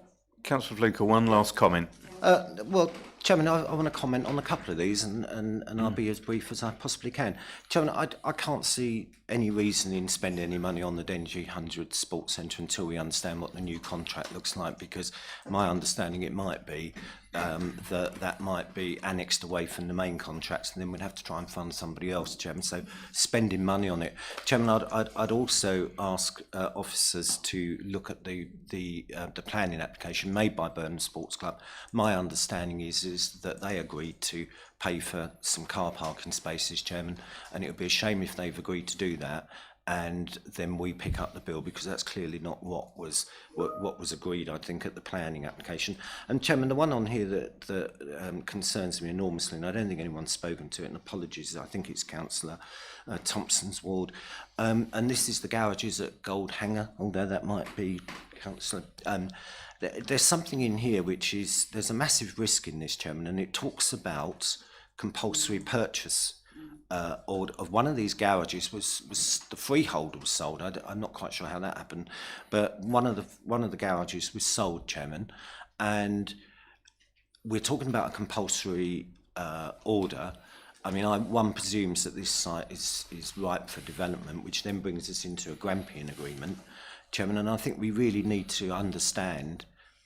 Councillor Fluker, one last comment. Well, Chairman, I want to comment on a couple of these, and I'll be as brief as I possibly can. Chairman, I can't see any reason in spending any money on the Dengie 100 Sports Centre until we understand what the new contract looks like, because my understanding it might be that might be annexed away from the main contracts, and then we'd have to try and fund somebody else, Chairman. So spending money on it, Chairman, I'd also ask officers to look at the planning application made by Burnham Sports Club. My understanding is that they agreed to pay for some car parking spaces, Chairman, and it would be a shame if they've agreed to do that and then we pick up the bill, because that's clearly not what was agreed, I think, at the planning application. And Chairman, the one on here that concerns me enormously, and I don't think anyone's spoken to it, and apologies, I think it's Councillor Thompson's ward, and this is the garages at Gold Hanger, although that might be Councillor. There's something in here which is, there's a massive risk in this, Chairman, and it talks about compulsory purchase of one of these garages. Was the freehold was sold. I'm not quite sure how that happened, but one of the garages was sold, Chairman, and we're talking about a compulsory order. I mean, one presumes that this site is ripe for development, which then brings us into a Grampian agreement, Chairman, and I think we really need to understand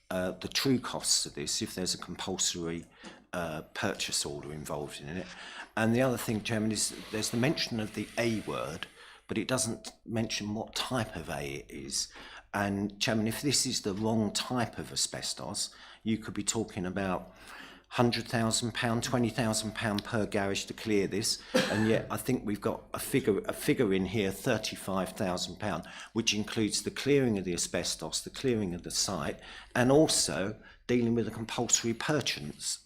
the true costs of this if there's a compulsory purchase order involved in it. And the other thing, Chairman, is there's the mention of the A word, but it doesn't mention what type of A it is. And Chairman, if this is the wrong type of asbestos, you could be talking about £100,000, £20,000 per garage to clear this, and yet I think we've got a figure in here, £35,000, which includes the clearing of the asbestos, the clearing of the site, and also dealing with a compulsory purchase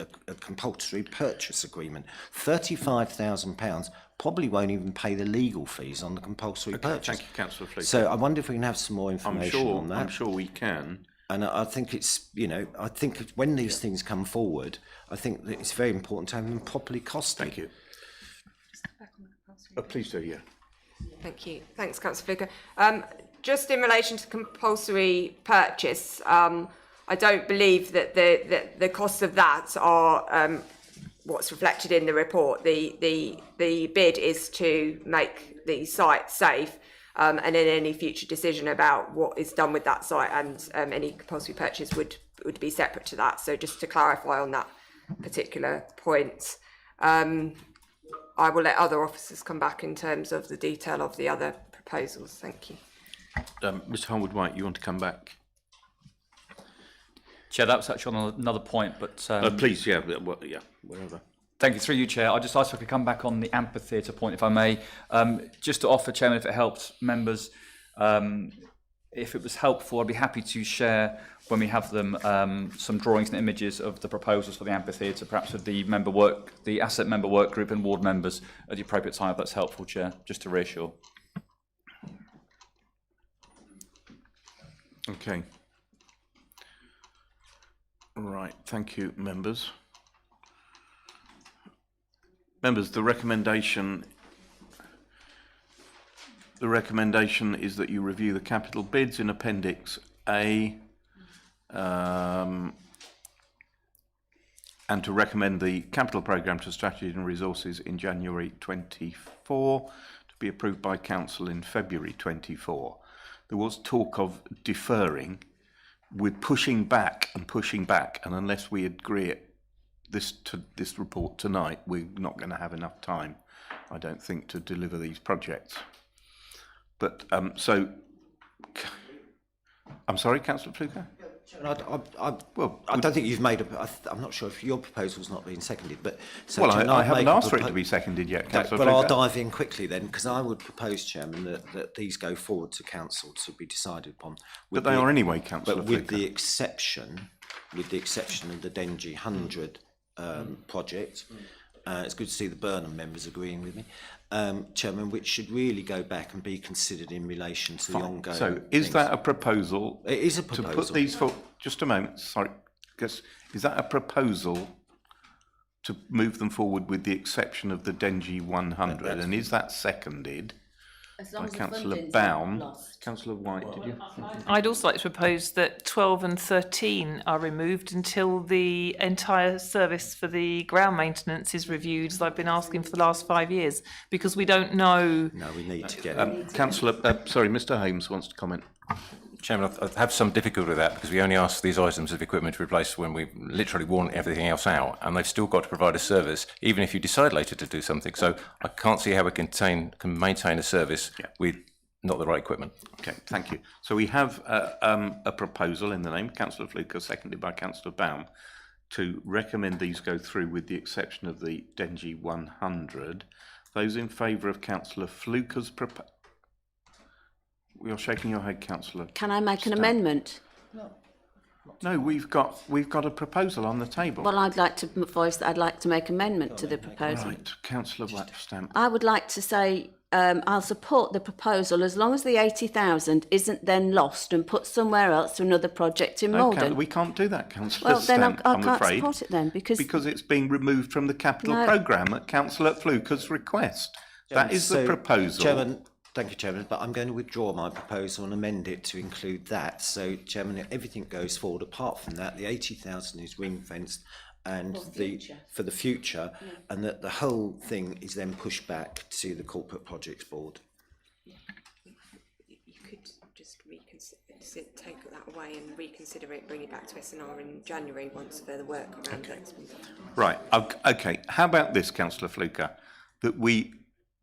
agreement. £35,000 probably won't even pay the legal fees on the compulsory purchase. Thank you, Councillor Fleetwood. So I wonder if we can have some more information on that. I'm sure we can. And I think it's, I think when these things come forward, I think that it's very important to have them properly costed. Thank you. Please do, yeah. Thank you. Thanks, Councillor Fluker. Just in relation to compulsory purchase, I don't believe that the costs of that are what's reflected in the report. The bid is to make the site safe, and then any future decision about what is done with that site and any compulsory purchase would be separate to that. So just to clarify on that particular point, I will let other officers come back in terms of the detail of the other proposals. Thank you. Mr. Harwood-White, you want to come back? Chair, that was actually on another point, but... please, yeah, whatever. Thank you. Through you, Chair. I just asked if I could come back on the amphitheatre point, if I may. Just to offer, Chairman, if it helps members, if it was helpful, I'd be happy to share, when we have them, some drawings and images of the proposals for the amphitheatre, perhaps with the asset member work group and ward members at the appropriate time, if that's helpful, Chair, just to reassure. Okay. Right, thank you, members. Members, the recommendation is that you review the capital bids in Appendix A and to recommend the capital programme to strategy and resources in January 24 to be approved by Council in February 24. There was talk of deferring. We're pushing back, and unless we agree at this report tonight, we're not going to have enough time, I don't think, to deliver these projects. But so, I'm sorry, Councillor Fluker? I don't think you've made a. I'm not sure if your proposal's not been seconded, but so well, I haven't asked for it to be seconded yet, Councillor Fluker. But I'll dive in quickly then, because I would propose, Chairman, that these go forward to Council to be decided upon. But they are anyway, Councillor But Fluker. with the exception of the Dengie 100 project. It's good to see the Burnham members agreeing with me, Chairman, which should really go back and be considered in relation to the ongoing. So, is that a proposal? It is a proposal. To put these for just a moment. Sorry, is that a proposal to move them forward with the exception of the Dengie 100? And is that seconded? By Councillor Baum. Councillor White, did you? I'd also like to propose that 12 and 13 are removed until the entire service for the ground maintenance is reviewed, as I've been asking for the last 5 years, because we don't know. No, we need to get Councillor, sorry, Mr. Holmes wants to comment. Chairman, I have some difficulty with that because we only ask these items of equipment to replace when we literally want everything else out, and they've still got to provide a service, even if you decide later to do something. So I can't see how we can maintain a service with not the right equipment. Okay, thank you. So we have a proposal in the name of Councillor Fluker, seconded by Councillor Baum, to recommend these go through with the exception of the Dengie 100. Those in favour of Councillor Fluker's proposal? You're shaking your head, Councillor. Can I make an amendment? No, we've got a proposal on the table. Well, I'd like to voice that I'd like to make amendment to the proposal. Right, Councillor Blackstamp. I would like to say I'll support the proposal as long as the 80,000 isn't then lost and put somewhere else to another project in Maldon. We can't do that, Councillor Well, then Stamp, I I'm can't afraid, support it then because it's being removed from the capital No. programme at Councillor Fluker's request. That is the proposal. Chairman, thank you, Chairman, but I'm going to withdraw my proposal and amend it to include that. So, Chairman, everything goes forward. Apart from that, the 80,000 is ring-fenced and for the future, and that the whole thing is then pushed back to the Corporate Projects Board. You could just take that away and reconsider it, bring it back to SNR in January once further work around that's been done. Right, okay. How about this, Councillor Fluker, that we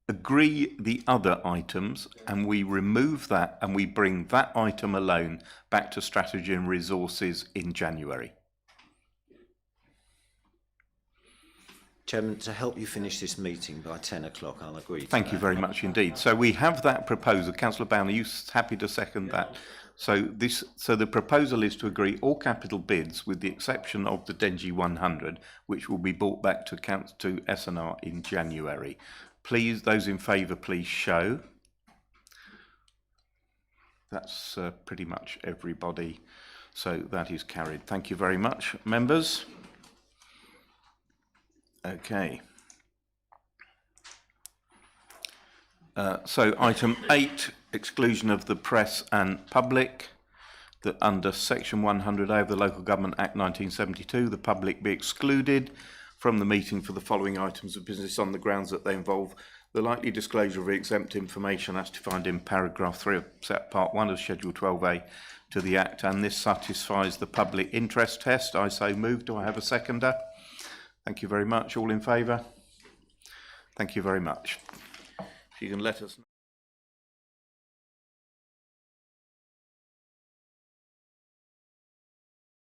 agree the other items and we remove that and we bring that item alone back to Strategy and Resources in January? Chairman, to help you finish this meeting by 10 o'clock, I'll agree to Thank you very much indeed. So we have that proposal. Councillor Bown, are you happy to second that? So the proposal is to agree all capital bids with the exception of the Dengie 100, which will be brought back to SNR in January. Please, those in favour, please show. That's pretty much everybody. So that is carried. Thank you very much, members. Okay. So item 8, exclusion of the press and public, that under section 100A of the Local Government Act 1972, the public be excluded from the meeting for the following items of business on the grounds that they involve the likely disclosure of exempt information as defined in paragraph 3 of set part 1 of schedule 12A to the Act, and this satisfies the public interest test. I so move. Do I have a seconder? Thank you very much. All in favour? Thank you very much. If you can let us know.